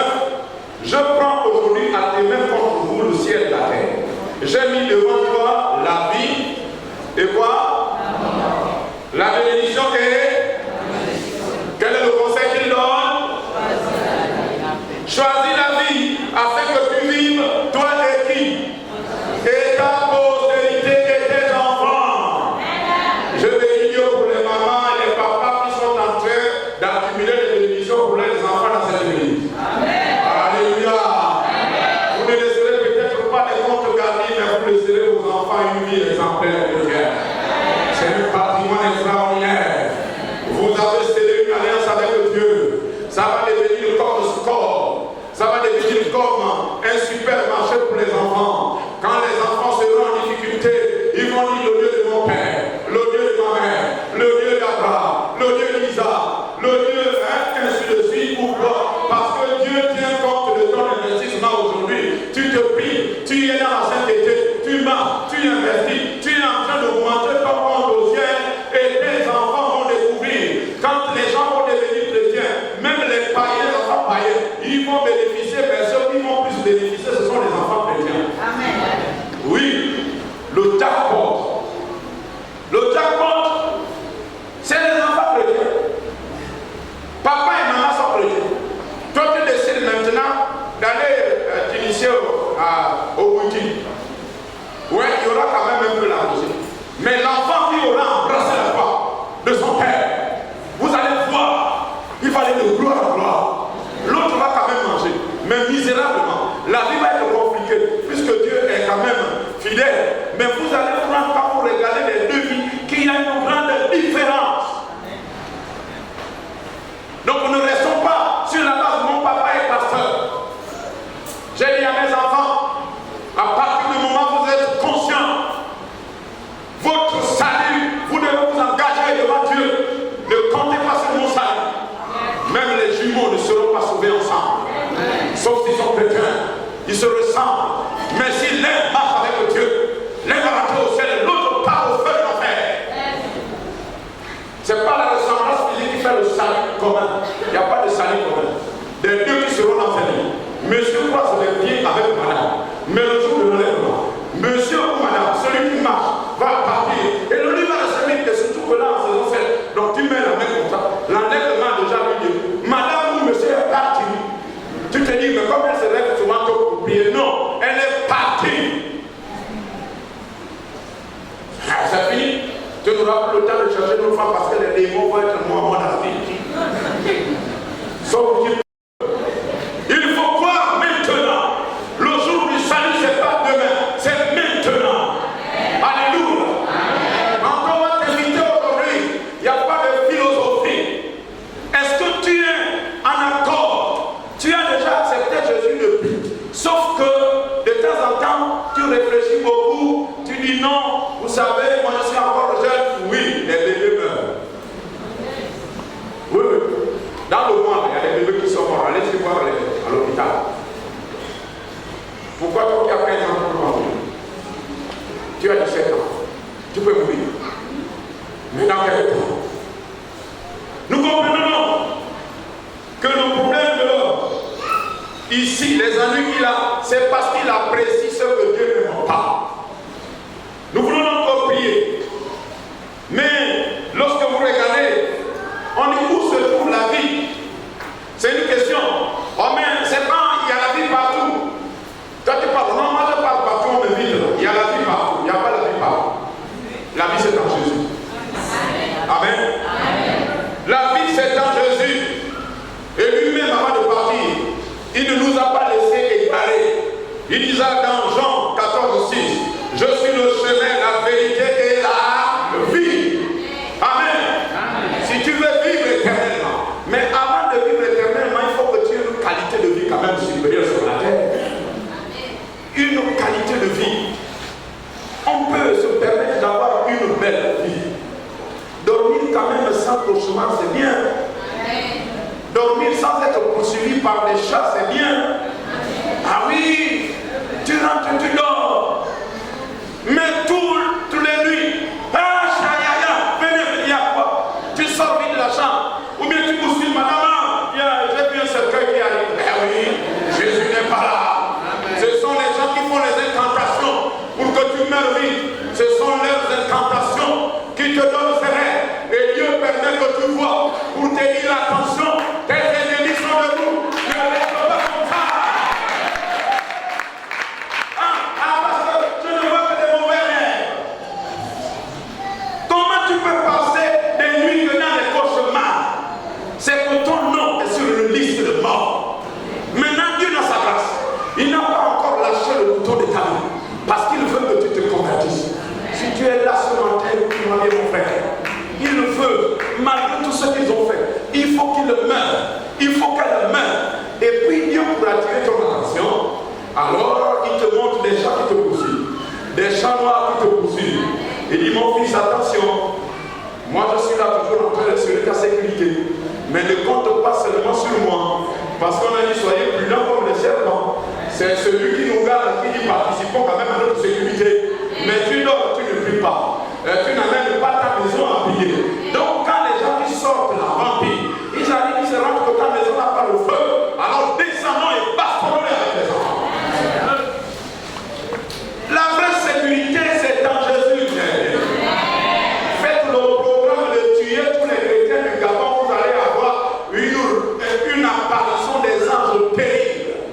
Je prends aujourd'hui à tes mains contre vous le ciel et la terre. J'ai mis devant toi la vie et quoi? La bénédiction est. Quel est le conseil qu'il donne? Choisis la vie afin que tu vives, toi et qui? Et ta postérité et tes enfants. Je bénis Dieu pour les mamans et les papas qui sont en train d'accumuler les bénédictions pour les enfants dans cette église. Alléluia. Vous ne laisserez peut-être pas les comptes gardés, mais vous laisserez vos enfants une vie exemplaire de Dieu. C'est un patrimoine extraordinaire. Vous avez scellé une alliance avec Dieu. Ça va devenir comme ce corps. Ça va devenir comme un supermarché pour les enfants. Quand les enfants seront en difficulté, ils vont dire le Dieu de mon père, le Dieu de ma mère, le Dieu d'Abraham, le Dieu d'Isaac, le Dieu, ainsi de suite. Pourquoi? Parce que Dieu tient compte de ton investissement aujourd'hui. Tu te pries, tu es dans la sainteté, tu marches, tu investis, tu es en train d'augmenter ton compte au ciel et tes enfants vont découvrir. Quand les gens vont devenir chrétiens, même les païens, les enfants païens, ils vont bénéficier, mais ceux qui vont plus bénéficier, ce sont les enfants chrétiens. Amen. Oui, le jackpot. Le jackpot, c'est les enfants chrétiens. Papa et maman sont chrétiens. Toi, tu décides maintenant d'aller t'initier au boutique. Oui, il y aura quand même un peu la musique. Mais l'enfant qui aura embrassé la foi de son père, vous allez voir, il va aller de gloire en gloire. L'autre va quand même manger, mais misérablement. La vie va être compliquée, puisque Dieu est quand même fidèle. Mais vous allez prendre, quand vous regardez les deux vies, qu'il y a une grande différence. Donc ne restons pas sur la base de mon papa est pasteur. J'ai dit à mes enfants, à partir du moment où vous êtes conscients, votre salut, vous devez vous engager devant Dieu. Ne comptez pas sur mon salut. Même les jumeaux ne seront pas sauvés ensemble. Sauf s'ils sont chrétiens. Ils se ressemblent. Mais si l'un marche avec Dieu, l'un va rentrer au ciel et l'autre part au feu de l'enfer. Ce n'est pas la ressemblance physique qui fait le salut commun. Il n'y a pas de salut commun. Les deux qui seront dans cette vie. Monsieur croise les pieds avec madame. Mais le jour de l'enlèvement, monsieur ou madame, celui qui marche, va partir. Et le livre va se mettre, surtout que là en saison 7. Donc tu mets la main comme ça. L'enlèvement a déjà vu Dieu. Madame ou monsieur est parti. Tu te dis, mais comme elle se lève souvent pour prier, non, elle est partie. C'est fini. Tu n'auras plus le temps de chercher notre femme parce que les démons vont être moins dans la vie. Sauf que il faut croire maintenant. Le jour du salut, ce n'est pas demain, c'est maintenant. Alléluia. Quand on va t'inviter aujourd'hui, il n'y a pas de philosophie. Est-ce que tu es en accord? Tu as déjà accepté Jésus depuis. Sauf que de temps en temps, tu réfléchis beaucoup. Tu dis non, vous savez, moi je suis encore jeune. Oui, les bébés meurent. Oui, oui. Dans le monde, il y a des bébés qui sont morts. Allez voir à l'hôpital. Pourquoi toi qui as 15 ans pour mourir? Tu as 17 ans. Tu peux mourir. Mais dans quel temps? Nous comprenons que le problème de l'homme, ici, les ennuis qu'il a, c'est parce qu'il apprécie ce que Dieu ne veut pas. Nous voulons encore prier. Mais lorsque vous regardez, on dit où se trouve la vie? C'est une question. Oh mais c'est pas, il y a la vie partout. Quand tu parles, non, moi je parle partout, on me vide. Il y a la vie partout, il n'y a pas la vie partout. La vie c'est en Jésus. Amen. Amen. La vie c'est en Jésus. Et lui-même avant de partir, il ne nous a pas laissé égarer. Il disait dans Jean 14, 6, je suis le chemin, sans cauchemar, c'est bien. Dormir sans être poursuivi par les chats, c'est bien. Ah oui, tu rentres, tu dors. Mais toutes les nuits, ah, chayaya, venez, il y a quoi? Tu sors vite de la chambre. Ou bien tu bouscules, madame, j'ai vu un cercueil qui arrive. Eh oui, Jésus n'est pas là. Ce sont les gens qui font les incantations pour que tu meurs vite. Ce sont leurs incantations qui te donnent ces rêves. Et Dieu permet que tu vois pour te dire attention, tes ennemis sont debout. Ne reste pas comme ça. Parce que je ne vois que des mauvais rêves. Comment tu peux passer des nuits dans des cauchemars? C'est que ton nom est sur une liste de morts. Maintenant, Dieu dans sa grâce, il n'a pas encore lâché le bouton de ta vie. Parce qu'il veut que tu te convertisses. Si tu es là ce matin, tu m'as dit mon frère, il le veut, malgré tout ce qu'ils ont fait. Il faut qu'il meure. Il faut qu'elle meure. Et puis Dieu, pour attirer ton attention, alors il te montre des chats qui te poursuivent. Des chats noirs qui te poursuivent. Il dit, mon fils, attention. Moi, je suis là toujours en train d'assurer ta sécurité. Mais ne compte pas seulement sur moi. Parce qu'on a dit, soyez prudents comme les serpents. C'est celui qui nous garde, qui dit, participons quand même à notre sécurité. Mais tu dors, tu ne pries pas. Tu n'amènes pas ta maison à prier. Donc, quand les gens qui sortent là, vampires, ils arrivent, ils se rendent que ta maison n'a pas le feu. Alors, descendons et bastonnons avec les enfants. La vraie sécurité, c'est en Jésus. Faites le programme de tuer tous les chrétiens du Gabon. Vous allez avoir une apparition des anges terribles.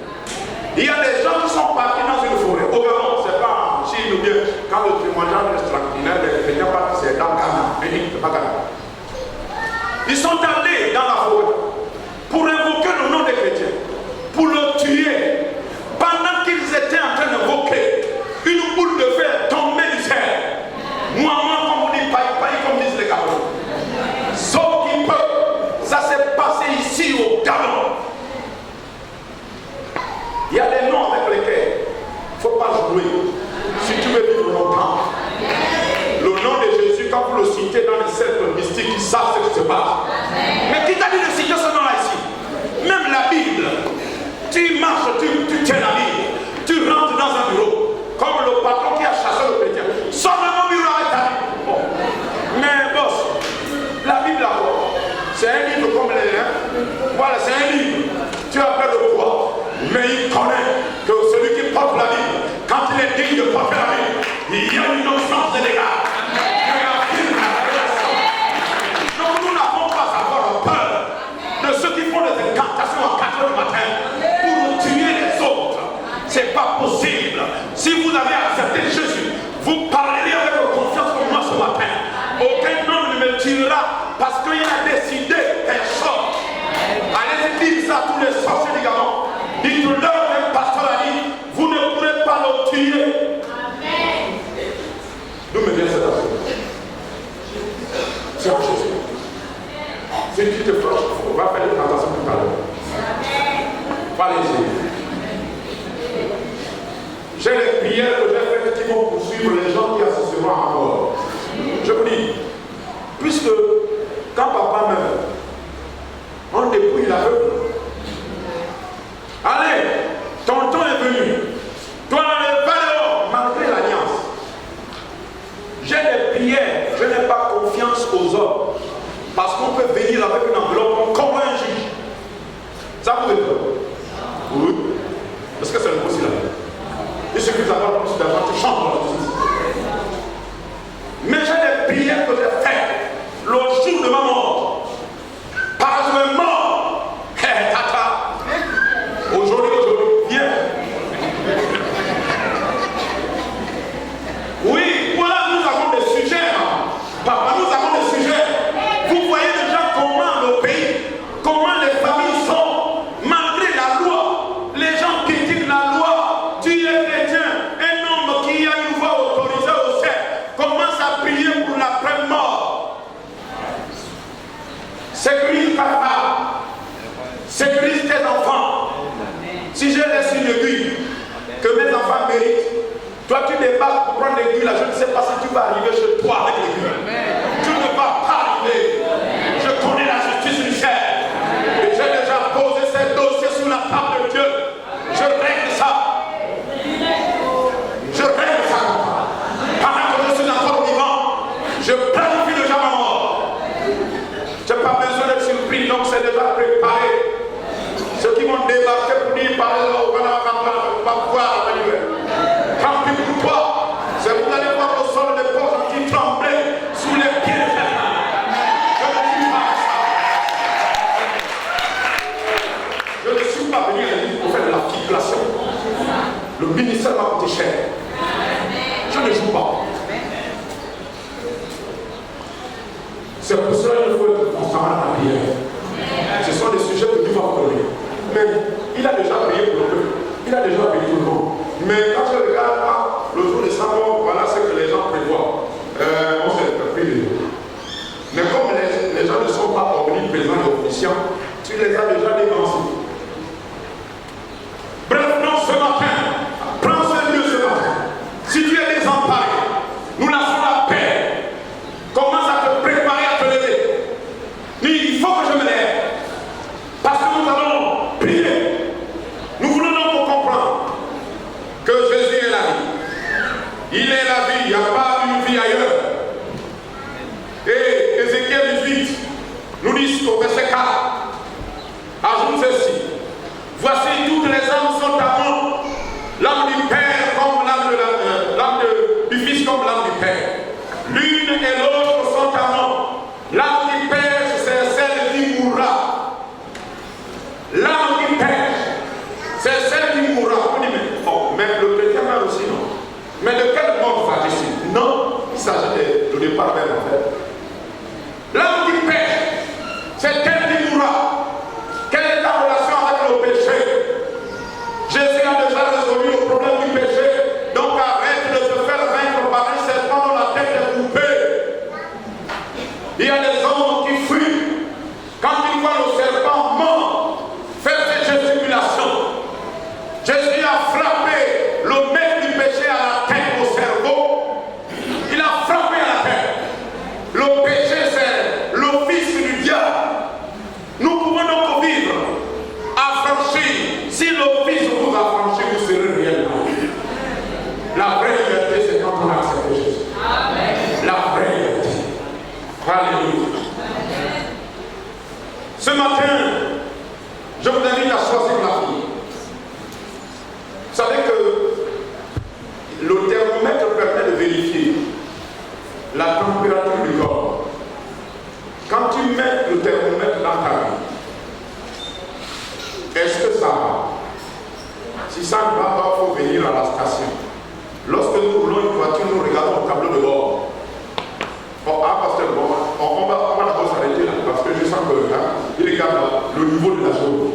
Il y a des gens qui sont partis dans une forêt. Au Gabon, c'est pas en Chine ou bien quand le témoignage est extraordinaire, les chrétiens partent, c'est dans Ghana. C'est pas Ghana. Ils sont allés dans la forêt pour invoquer le nom des chrétiens, pour le tuer. Pendant qu'ils étaient en train d'invoquer, une boule de fer tombait du ciel. Moi, comme on dit, paille, comme disent les Gabons. Sauf qu'il peut. Ça s'est passé ici au Gabon. Il y a des noms avec lesquels il ne faut pas jouer. Si tu veux vivre longtemps, le nom de Jésus, quand vous le citez dans les cercles mystiques, ils savent ce qui se passe. Mais qui t'a dit de citer ce nom-là ici? Même la Bible, tu marches, tu tiens la Bible, tu rentres dans un bureau, comme le patron qui a chassé le chrétien. Sors de mon bureau avec ta Bible. Bon. Mais boss, la Bible là, c'est un livre comme les uns. Voilà, c'est un livre. Tu as peur de quoi? Mais il connaît que celui qui porte la Bible, quand il est digne de porter la Bible, il y a une innocence de dégâts. Donc nous n'avons pas à avoir peur de ceux qui font des incantations à 4 heures du matin pour tuer les autres. C'est pas possible. Si vous avez accepté Jésus, vous parlerez avec confiance comme moi ce matin. Aucun homme ne me tuera parce qu'il a décidé quelque chose. Allez dire ça à tous les sorciers du Gabon. Dites-leur, même pasteur a dit, vous ne pourrez pas le tuer. Amen. D'où me vient cette affaire? C'est en Jésus. Si tu te fâches, on va faire une présentation tout à l'heure. Pas les yeux. J'ai les prières que j'ai faites qui vont poursuivre les gens qui assisteront à mort. Je vous dis, puisque quand papa meurt, on dépouille l'aveugle. Allez, tonton est venu. Toi, va dehors, malgré l'alliance. J'ai des prières, je n'ai pas confiance aux hommes. Parce qu'on peut venir avec une enveloppe comme un juge. Ça vous est oui. Parce que c'est le possible. Il suffit d'avoir plus d'argent, tu changes dans la justice. Mais j'ai des prières que j'ai faites le jour de ma mort. Parce que je suis mort. Tata. Aujourd'hui, viens. Oui, voilà, nous avons des sujets. Papa, nous avons des sujets. Vous voyez déjà comment le pays, comment les familles sont, malgré la loi. Les gens critiquent la loi. Tu es chrétien. Un homme qui a une voix autorisée au ciel commence à prier pour l'après-mort. Sécurise ta femme. Sécurise tes enfants. Si je laisse une aiguille que mes enfants méritent, toi tu débarques pour prendre l'aiguille là, je ne sais pas si tu vas arriver chez toi avec l'aiguille. Tu ne vas pas arriver. coûté cher. Je ne joue pas. C'est pour cela qu'il faut être constamment à la prière. Ce sont des sujets que Dieu va vous donner. Mais il a déjà payé pour le peuple. Il a déjà payé tout le monde. Mais quand je regarde le jour de sa mort, voilà ce que les gens prévoient. On s'est pris. Mais comme les gens ne sont pas omniprésents et omniscients, tu les as déjà dévancés. Bref, non, ce matin, prends ce lieu ce matin. Si tu es désemparé, nous lançons la paix. Commence à te préparer à te lever. Il faut que je me lève. Parce que nous allons prier. Nous voulons donc comprendre que Jésus est la vie. Il est la vie, il n'y a pas une vie ailleurs. Et Ézéchiel 18 nous dit au verset 4, ajoute ceci. Voici toutes les âmes sont à moi. L'âme du Père comme l'âme du Fils comme l'âme du Père. L'une et l'autre sont à moi. L'âme du Père, c'est celle qui mourra. L'âme qui pêche, c'est celle qui mourra. On dit, mais le chrétien meurt aussi, non? Mais de quelle mort va-t-il? Non, il s'agit de départ même en fait. L'âme qui pêche, c'est elle qui mourra. Quelle est ta relation avec le péché? Jésus a déjà résolu le problème du péché. Donc arrête de te faire vaincre par un serpent dont la tête est coupée. Il y a des hommes qui fuient. Quand ils voient le serpent mort, faire ses gesticulations. Jésus a frappé le maître du péché à la tête, au cerveau. Il a frappé à la tête. Le péché, c'est l'office du diable. Nous pouvons donc vivre affranchis. Si l'office vous affranchit, vous serez réellement. La vraie liberté, c'est quand on a accepté Jésus. La vraie liberté. Alléluia. Ce matin, je vous invite à choisir la vie. Vous savez que le thermomètre permet de vérifier la température du corps. Quand tu mets le thermomètre dans ta vie, est-ce que ça va? Si ça ne va pas, il faut venir à la station. Lorsque nous roulons une voiture, nous regardons au tableau de bord. Pasteur, on va d'abord s'arrêter là, parce que je sens que là, il regarde le niveau de la zone,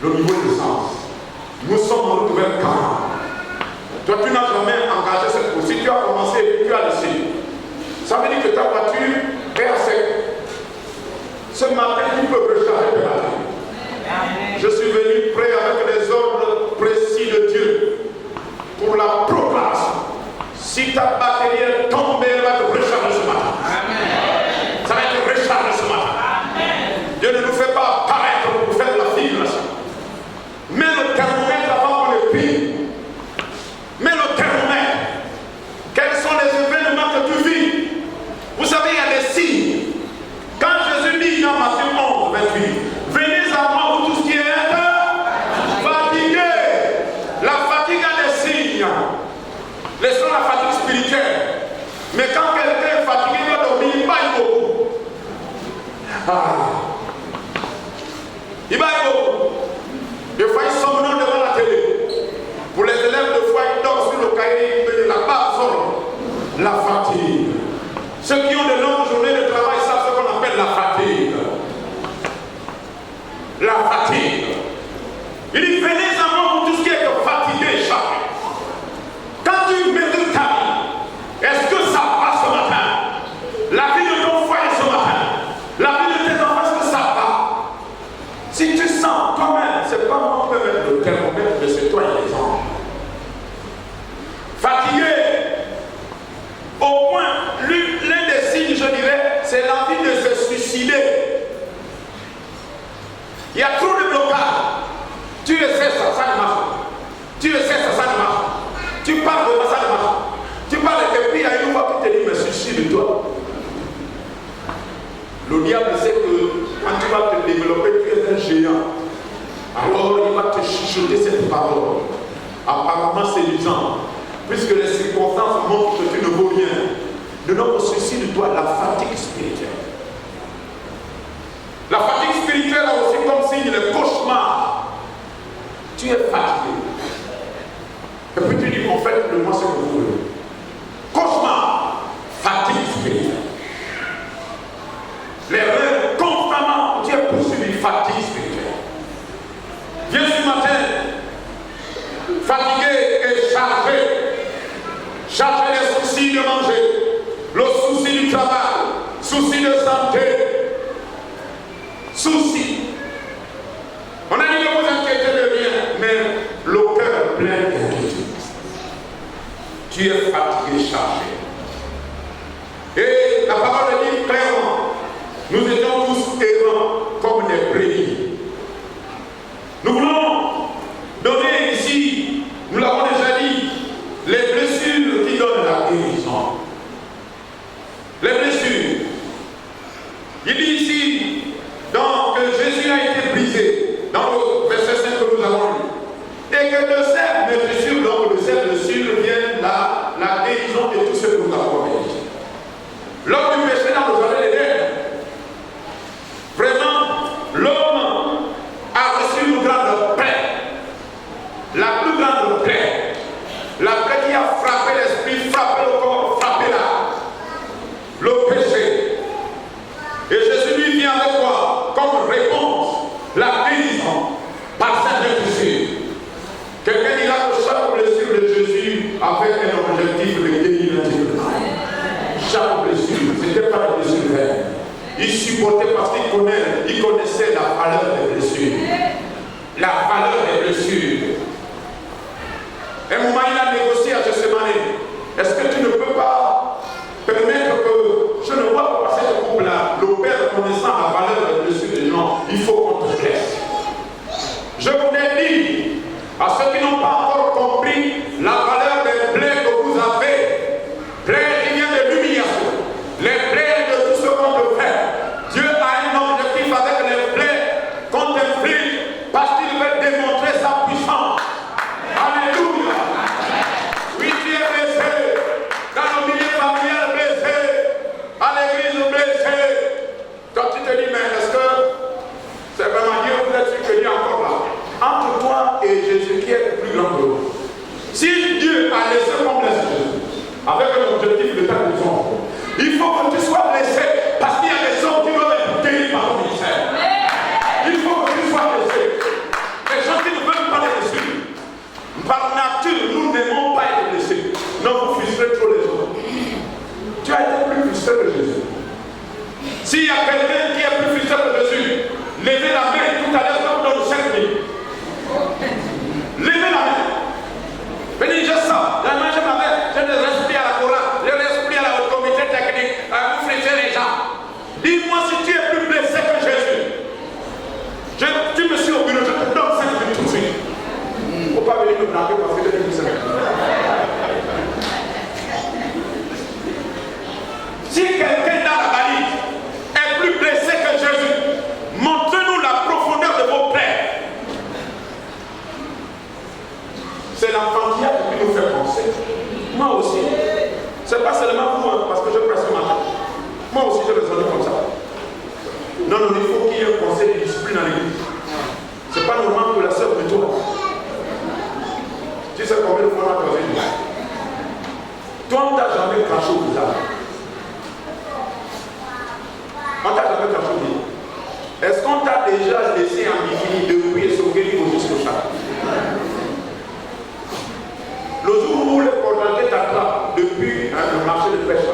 le niveau de l'essence. Nous sommes en route vers 40. Toi, tu n'as jamais engagé cette course. Si tu as commencé et tu as laissé, ça veut dire que ta voiture est à sec. Ce matin, tu peux recharger ta batterie. Je suis venu prêt avec les ordres précis de Dieu pour la proclamation. Si ta batterie est tombée, elle va te recharger ce matin. Amen. Ça va être rechargé ce matin. Amen. Dieu ne nous fait pas apparaître pour faire de la figuration. Mets le thermomètre avant qu'on le pille. Mets le thermomètre. Quels sont les événements que tu vis? Vous savez, il y a des signes. Quand Jésus dit dans Matthieu 11, 28, venez à moi, vous tous qui êtes fatigués. La fatigue a des signes. Laissons la fatigue spirituelle. Mais quand quelqu'un est fatigué, il doit dormir, il baille beaucoup. Il baille beaucoup. Des fois, ils sont somnolent devant la télé. Pour les élèves, de fois, ils dorment sur le cahier, ils la base, la fatigue. Ceux qui ont de longues journées de travail savent ce qu'on appelle la fatigue. La fatigue. Il dit, venez à moi pour tout ce qui est fatigué, chaque. Quand tu mesures ta vie, est-ce que ça va ce matin? La vie de ton foyer ce matin, la vie de tes enfants, est-ce que ça va? Si tu sens quand même, c'est pas moi qui peux mettre le thermomètre, mais c'est toi et les enfants. Fatigué, au moins, l'un des signes, je dirais, c'est l'envie de se suicider. Il y a trop de blocages. Tu essaies ça, ça ne marche pas. Tu essaies ça, ça ne marche pas. Tu parles de ça, ça ne marche pas. Tu parles et puis il y a une fois qui te dit, mais suicide-toi. Le diable sait que quand tu vas te développer, tu es un géant. Alors il va te chuchoter cette parole, apparemment séduisante, puisque les circonstances montrent que tu ne vaux rien. De notre suicide-toi, la fatigue spirituelle. La fatigue spirituelle a aussi comme signe le cauchemar. Tu es fatigué. Et puis tu dis, en fait, le moi c'est que vous voulez. Cauchemar, fatigue spirituelle. Les rêves constamment, tu es poursuivi, fatigue spirituelle. Viens ce matin, fatigué et chargé. Chargé les soucis de manger, le souci du travail, souci de santé, souci. On a dit que vous inquiétez de rien, mais le cœur plein d'inquiétude. Tu es fatigué, chargé. Et la parole dit clairement, nous étions tous errants comme des brebis. Nous voulons donner ici, nous l'avons déjà dit, les blessures qui donnent la guérison. Les blessures. Il dit ici, donc, que Jésus a été brisé, dans le verset 5 que nous avons lu. Et que de ces blessures, donc de ces blessures, vient la guérison de tout ce que nous avons dit. L'homme du péché dans le jardin d'Éden, vraiment, l'homme a reçu une grande paix. La plus grande paix. La paix qui a frappé l'esprit, frappé le corps, frappé l'âme. Le péché. Et Jésus lui vient avec quoi? Comme réponse, la guérison par cette blessure. Quelqu'un dira que chaque blessure de Jésus avait un objectif de guérir l'individu. Chaque blessure, ce n'était pas une blessure vaine. Il supportait parce qu'il connaissait la valeur des blessures. La valeur des blessures. Un moment, il a négocié à Gethsémane. Est-ce que tu ne peux pas permettre que je ne vois pas passer ce couple-là, le Père connaissant la valeur des blessures des gens, il faut qu'on te laisse. Je vous ai dit, à ceux qui n'ont pas encore compris la valeur des plaies que vous avez, plaies qui viennent de l'humiliation, les plaies de tout ce qu'on te fait. Dieu a un objectif avec les plaies qu'on t'inflige parce qu'il veut démontrer sa puissance. Alléluia. Oui, tu es blessé, dans le milieu familial blessé, à l'église blessé. Quand tu te dis, mais est-ce que c'est vraiment Dieu vous êtes sûr que Dieu est encore là? Entre toi et Jésus, qui est le plus grand que vous? Si Dieu a laissé qu'on blesse Jésus, avec un objectif de ta maison, il faut que tu sois blessé, parce qu'il y a des gens qui doivent être guéris par le ministère. Il faut que tu sois blessé. Les gens qui ne veulent pas les blessures, par nature, nous n'aimons pas être blessés. Non, vous frustrez trop les autres. Tu as été plus frustré que Jésus. S'il y a quelqu'un qui est plus frustré que Jésus, levez la main tout à l'heure, je vous donne 5 minutes. Levez la main. Venez, je sors. La main, je m'avais. J'ai des esprits à la Torah, j'ai des esprits à la comité technique, à vous flécher les gens. Dis-moi si tu es plus blessé que Jésus. Tu me suis au bureau, je te donne 5 minutes tout de suite. Il ne faut pas venir me braquer parce que j'ai plus blessé. Si quelqu'un dans la valise est plus blessé que Jésus, montrez-nous la profondeur de vos plaies. C'est l'enfantillage qui nous fait penser. Moi aussi. C'est pas seulement vous, parce que je presse ce matin. Moi aussi, je raisonne comme ça. Non, non, il faut qu'il y ait un conseil de discipline dans l'église. C'est pas normal que la sœur me tourne. Tu sais combien de fois on a trouvé une blague? Toi, on t'a jamais craché au visage. On t'a jamais craché au visage. Est-ce qu'on t'a déjà laissé en bikini de prier sur Guéricot jusqu'au chapeau? Le jour où vous voulez coordonner ta trappe depuis le marché de pêche,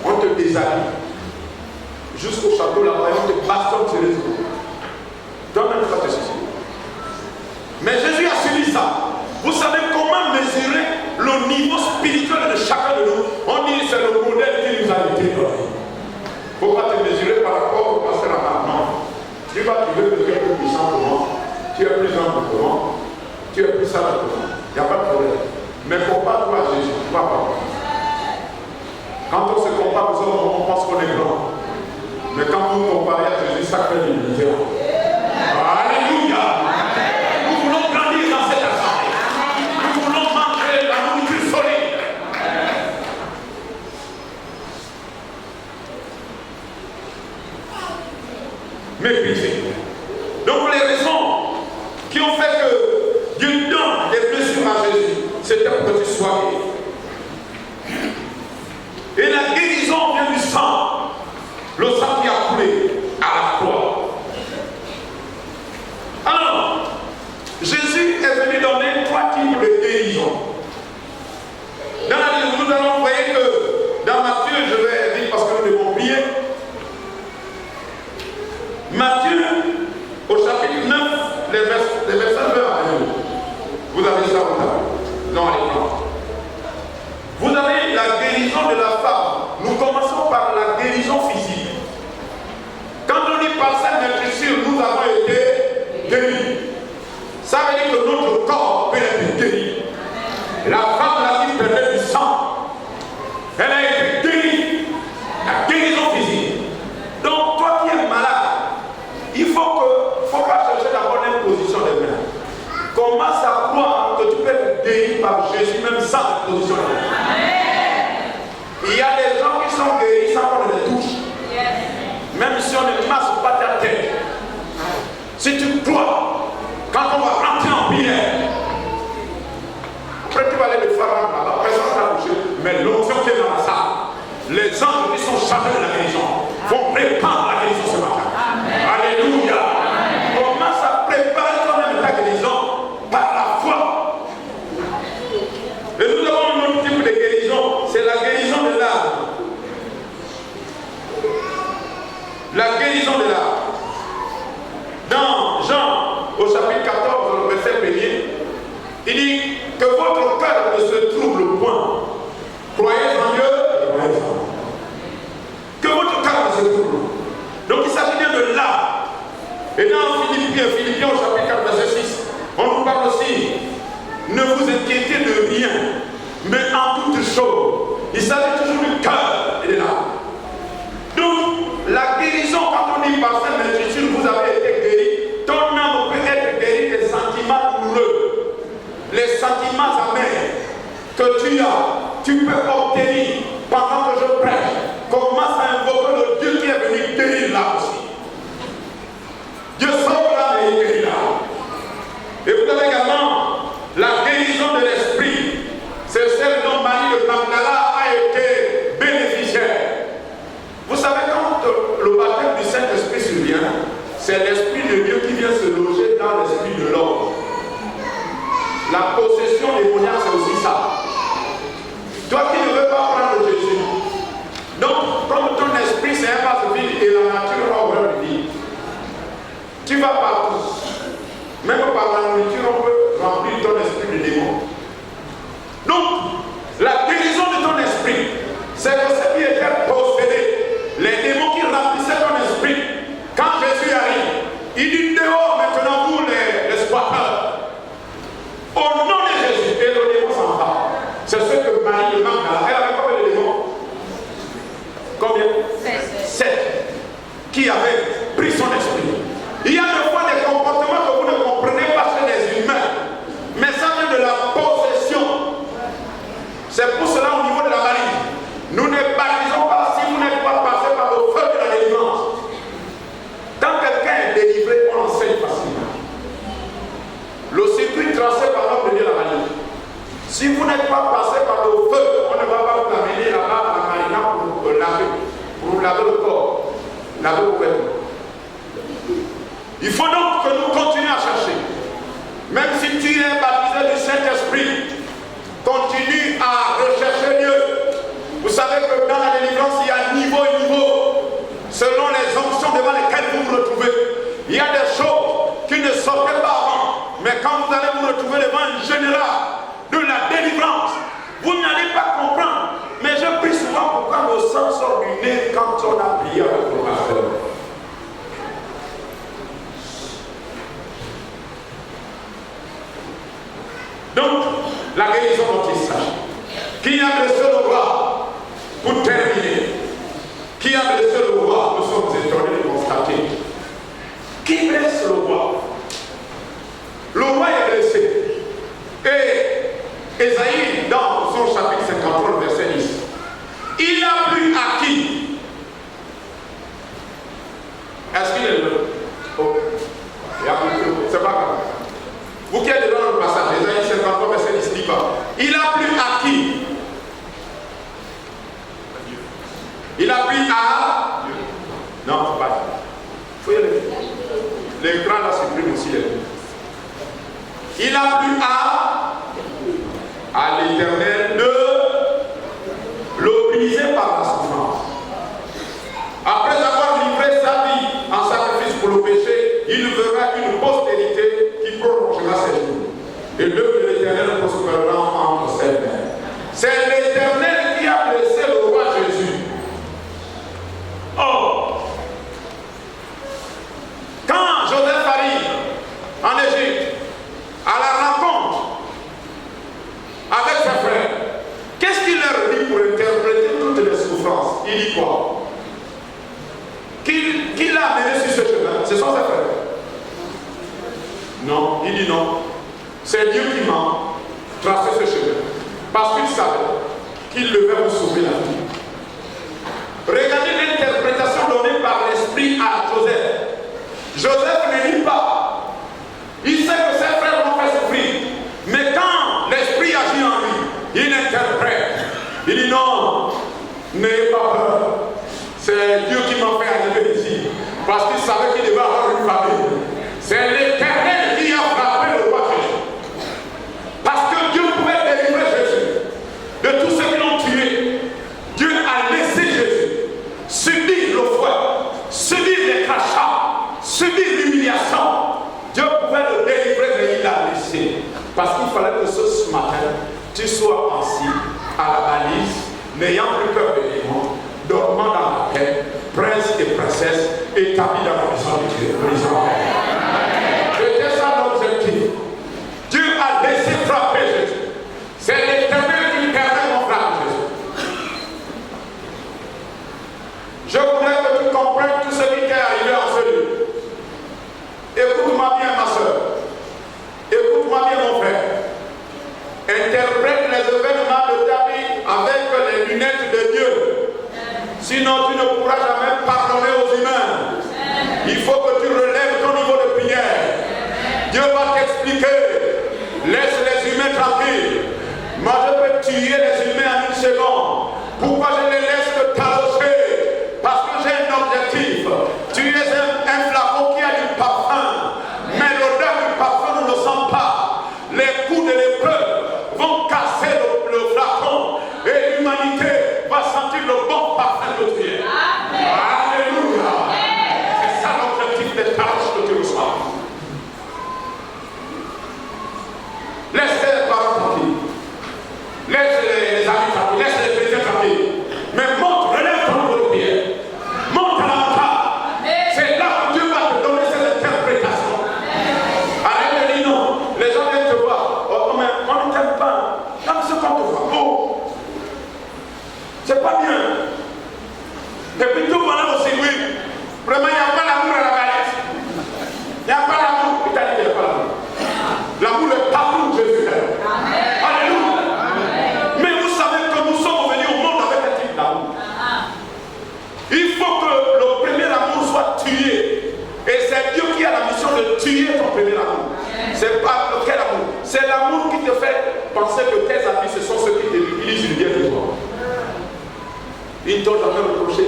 on te déshabille jusqu'au château là-bas et on te bastonne sur les eaux. Toi-même, tu vas te suicider. Mais Jésus a suivi ça. Vous savez comment mesurer le niveau spirituel de chacun de nous? On dit que c'est le modèle qui nous a été donné. Il ne faut pas te mesurer par rapport au pasteur Amman. Tu vas trouver que tu es plus puissant que moi, tu es plus humble que moi, tu es plus sage que moi. Il n'y a pas de problème. Mais compare-toi à Jésus, pas à moi. Quand on se compare aux hommes, on pense qu'on est grand. Mais quand vous comparez à Jésus, ça crée une différence. Alléluia! Nous voulons grandir dans cette assemblée. Nous voulons manger la nourriture solide. Méprisé. Donc les raisons qui ont fait que Dieu donne des blessures à Jésus, sois guéri. Et la guérison vient du sang. Le sang qui a coulé à la croix. Alors, Jésus est venu donner 3 types de guérison. Dans la Bible, nous allons voir que dans Matthieu, je vais dire parce que nous devons prier. Matthieu, au chapitre 9, les versets 20 à 1. Vous avez ça dans l'écran. Vous avez la guérison de la femme. Nous commençons par la guérison physique. Quand on dit par cette meurtrissure, nous avons été guéris. Ça veut dire que notre corps peut être guéri. La femme là qui perdait du sang, elle a été guérie. La guérison physique. Donc toi qui es malade, il faut pas chercher d'abord l'imposition des mains. Commence à croire que tu peux être guéri par Jésus même sans imposition des mains. Il y a des gens qui sont guéris sans qu'on les touche. Même si on ne masse pas ta tête. Si tu crois, quand on va rentrer en prière, après tu vas aller le faire là-bas, personne ne va toucher, mais l'onction qui est dans la salle, les anges qui sont chargés de la guérison vont répandre la guérison ce matin. Alléluia. Commence à préparer toi-même ta guérison par la foi. Et nous avons un autre type de guérison, c'est la guérison de l'âme. La guérison de l'âme. Dans Jean, au chapitre 14, le verset 1er, il dit que votre cœur ne se trouble point. Croyez en Dieu et croyez en moi. Que votre cœur ne se trouble. Donc il s'agit bien de l'âme. Et dans Philippiens au chapitre 4, verset 6, on nous parle aussi, ne vous inquiétez de rien, mais en toutes choses. Il s'agit toujours du cœur et de l'âme. Donc, la guérison, quand on dit par cette meurtrissure, vous avez été guéri, ton âme peut être guérie des sentiments douloureux, les sentiments amers que tu as, tu peux obtenir pendant que je prêche. Commence à invoquer le Dieu qui est venu guérir là aussi. Dieu sauve là et il guérit là. Et vous avez également la guérison de l'esprit. C'est celle dont Marie de Magdala a été bénéficiaire. Vous savez, quand le baptême du Saint-Esprit survient, c'est l'Esprit de Dieu qui vient se loger dans l'esprit de l'homme. La possession démoniaque, c'est aussi ça. Toi qui ne veux pas prendre Jésus, donc comme ton esprit c'est un vase vide et la nature a horreur de vie, tu vas partout. Même par la nourriture, on peut remplir ton esprit de démons. Donc, la guérison de ton esprit, c'est que ce qui était possédé, les démons qui remplissaient ton esprit, quand Jésus arrive, il dit dehors maintenant vous les squatteurs. Au nom de Jésus, et le démon s'en va. C'est ce que Marie de Magdala, elle avait combien de démons? Combien? 7. Qui avaient pris son esprit. Il y a des fois des comportements que vous ne comprenez pas chez les humains, mais ça vient de la possession. C'est pour cela au niveau de la Marie, nous ne baptisons pas si vous n'êtes pas passé par le feu de la délivrance. Quand quelqu'un est délivré, on enseigne facilement. Le circuit tracé par l'homme de Dieu la Marie. Si vous n'êtes pas passé par le feu, on ne va pas vous amener là-bas à la marina pour vous laver le corps, laver vos vêtements. Il faut donc que nous continuions à chercher. Même si tu es baptisé du Saint-Esprit, continue à rechercher Dieu. Vous savez que dans la délivrance, il y a niveau et niveau, selon les onctions devant lesquelles vous vous retrouvez. Il y a des choses qui ne sortaient pas avant, mais quand vous allez vous retrouver devant un général de la délivrance, vous n'allez pas comprendre. Mais je prie souvent pourquoi le sang sort du nez quand on a prié avec le pasteur. Donc, la guérison dont il s'agit. Qui a blessé le roi? Pour terminer. Qui a blessé le roi? Nous sommes étonnés de constater. Qui blesse le roi? Le roi est blessé. Et Ésaïe, dans son chapitre 53, verset 10, il a plu à qui? Est-ce qu'il est là? Oh. C'est pas grave. Vous qui êtes dans le passage, Ésaïe 53, verset 10, dit pas. Il a plu à Il a pris à... Non, pas ça. Il faut y aller. L'écran là supprime aussi les mots. Il a pris à l'Éternel de l'obliger par la souffrance. Après avoir livré sa vie en sacrifice pour le péché, il verra une postérité qui prolongera ses jours. Et l'œuvre de l'Éternel prospérera entre ses mains. C'est l'Éternel qui a blessé le roi Jésus. Oh! Quand Joseph arrive en Égypte, à la rencontre avec ses frères, qu'est-ce qu'il leur dit pour interpréter toutes les souffrances? Il dit quoi? Qui l'a amené sur ce chemin? Ce sont ses frères. Non, il dit non. C'est Dieu qui m'a tracé ce chemin. Parce qu'il savait qu'il devait vous sauver la vie. Regardez l'interprétation donnée par l'esprit à Joseph. Joseph ne lit pas. Il sait que ses frères vont faire souffrir. Mais quand l'esprit agit en lui, il interprète. Il dit non, n'ayez pas peur. C'est Dieu qui m'a fait arriver ici. Parce qu'il savait qu'il devait avoir une famille. C'est l'Éternel qui a frappé le roi Jésus. Parce que Dieu pouvait délivrer Jésus de tous ceux qui l'ont tué. Dieu a laissé Jésus subir le fouet, subir les crachats, subir l'humiliation. Dieu pouvait le délivrer, mais il l'a laissé. Parce qu'il fallait que ce matin, tu sois assis à la balise, n'ayant plus peur de démons, dormant dans la paix, prince et princesse, établis dans la maison de Dieu. C'était ça l'objectif. Dieu a laissé frapper Jésus. C'est l'Éternel qui permet qu'on frappe Jésus. Je voudrais que tu comprennes tout ce qui t'est arrivé en ce lieu. Écoute-moi bien, ma soeur. Écoute-moi bien, mon frère. Interprète les événements de ta vie avec les lunettes de Dieu. Sinon, tu ne pourras jamais pardonner aux humains. Il faut que tu relèves ton niveau de prière. Dieu va t'expliquer. Laisse les humains tranquilles. Moi, je peux tuer les humains en une seconde. Pourquoi je les laisse te talocher? Parce que j'ai un objectif. Tu es un flacon qui a du parfum. Mais l'odeur du parfum ne le sent pas. Les coups de l'épreuve vont casser le flacon. Et l'humanité va sentir le bon parfum de Dieu. Alléluia. C'est ça l'objectif des tâches que tu reçois. Laisse les parents tranquilles. Laisse les amis tranquilles. Laisse les chrétiens tranquilles. Mais monte, relève ton niveau de prière. Monte à l'altar. C'est là que Dieu va te donner cette interprétation. Arrête de dire non. Les gens viennent te voir. Oh, mais on ne t'aime pas. Non, mais c'est qu'on te voit. Oh. C'est pas bien. Et puis tout le monde aussi, oui. Vraiment, il n'y a pas l'amour à la galette. Il n'y a pas l'amour. Il t'a dit qu'il n'y a pas l'amour. L'amour est partout où Jésus est. Alléluia. Mais vous savez que nous sommes venus au monde avec un type d'amour. Il faut que le premier amour soit tué. Et c'est Dieu qui a la mission de tuer ton premier amour. C'est pas quel amour? C'est l'amour qui te fait penser que tes amis, ce sont ceux qui te utilisent une bière de toi. Ils ne t'ont jamais reproché.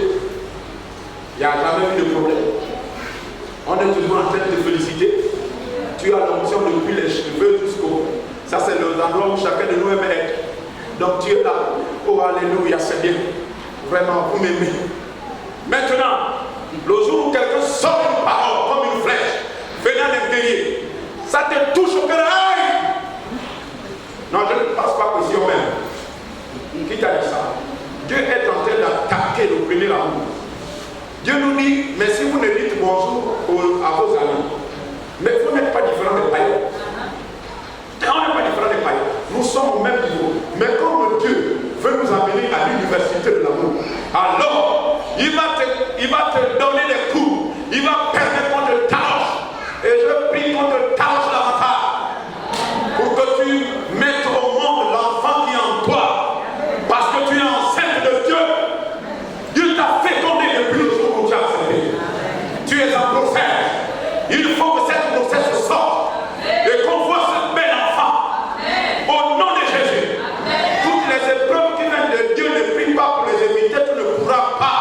Il n'y a jamais eu de problème. On est toujours en train de te féliciter. Tu as l'option depuis les cheveux jusqu'au... Ça, c'est le endroit où chacun de nous aime être. Donc tu es là. Oh, alléluia, c'est bien. Vraiment, vous m'aimez. Maintenant, le jour où quelqu'un sort une parole comme une flèche, venant d'un guerrier, ça te touche au cœur. Aïe! Non, je ne pense pas que si on m'aime. Qui t'a dit ça? Dieu est en train d'attaquer le premier amour. Dieu nous dit, mais si vous ne dites bonjour à vos amis, mais vous n'êtes pas différents des païens. On n'est pas différents des païens. Nous sommes au même niveau. Mais comme Dieu veut nous amener à l'université de l'amour, alors il va te donner des coups. Il va permettre qu'on te tâche. Et je prie qu'on te tâche davantage. Pour que tu mettes au monde l'enfant qui est en toi. Parce que tu es enceinte de Dieu. Dieu t'a fécondé depuis le jour où tu as accepté. Tu es en grossesse. Il faut que cette grossesse sorte. Et qu'on voit ce bel enfant. Au nom de Jésus. Toutes les épreuves qui viennent de Dieu ne prient pas pour les éviter. Tu ne pourras pas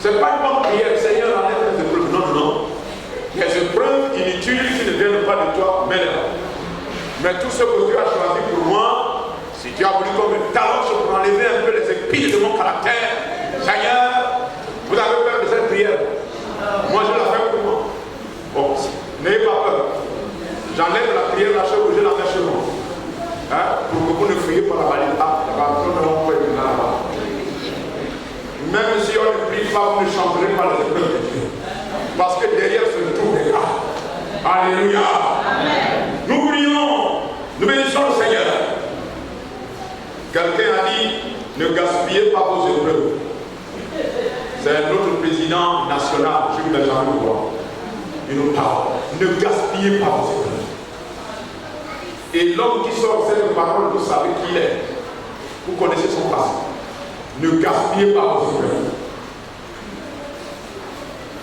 Ce n'est pas une bonne prière, Seigneur, enlève les épreuves. Non, non, non. Les épreuves inutiles qui ne viennent pas de toi, mets-les. Mais tout ce que Dieu a choisi pour moi, si Dieu a voulu comme un talon pour enlever un peu les épines de mon caractère, Seigneur, vous avez peur de cette prière. Moi, je la fais pour moi. Bon, n'ayez pas peur. J'enlève la prière, la chose que je la mets chez moi. Hein? Pour que vous ne fuyez pas la valide. Ah, là-bas. Même si on ne prie pas, vous ne changerez pas les épreuves de Dieu. Parce que derrière se trouvent des gars. Alléluia. Amen. Nous prions, nous bénissons le Seigneur. Quelqu'un a dit, ne gaspillez pas vos épreuves. C'est notre président national, Jules Benjamin Roy. Il nous parle. Ne gaspillez pas vos épreuves. Et l'homme qui sort cette parole, vous savez qui il est. Vous connaissez son passé. Ne gaspillez pas vos épreuves.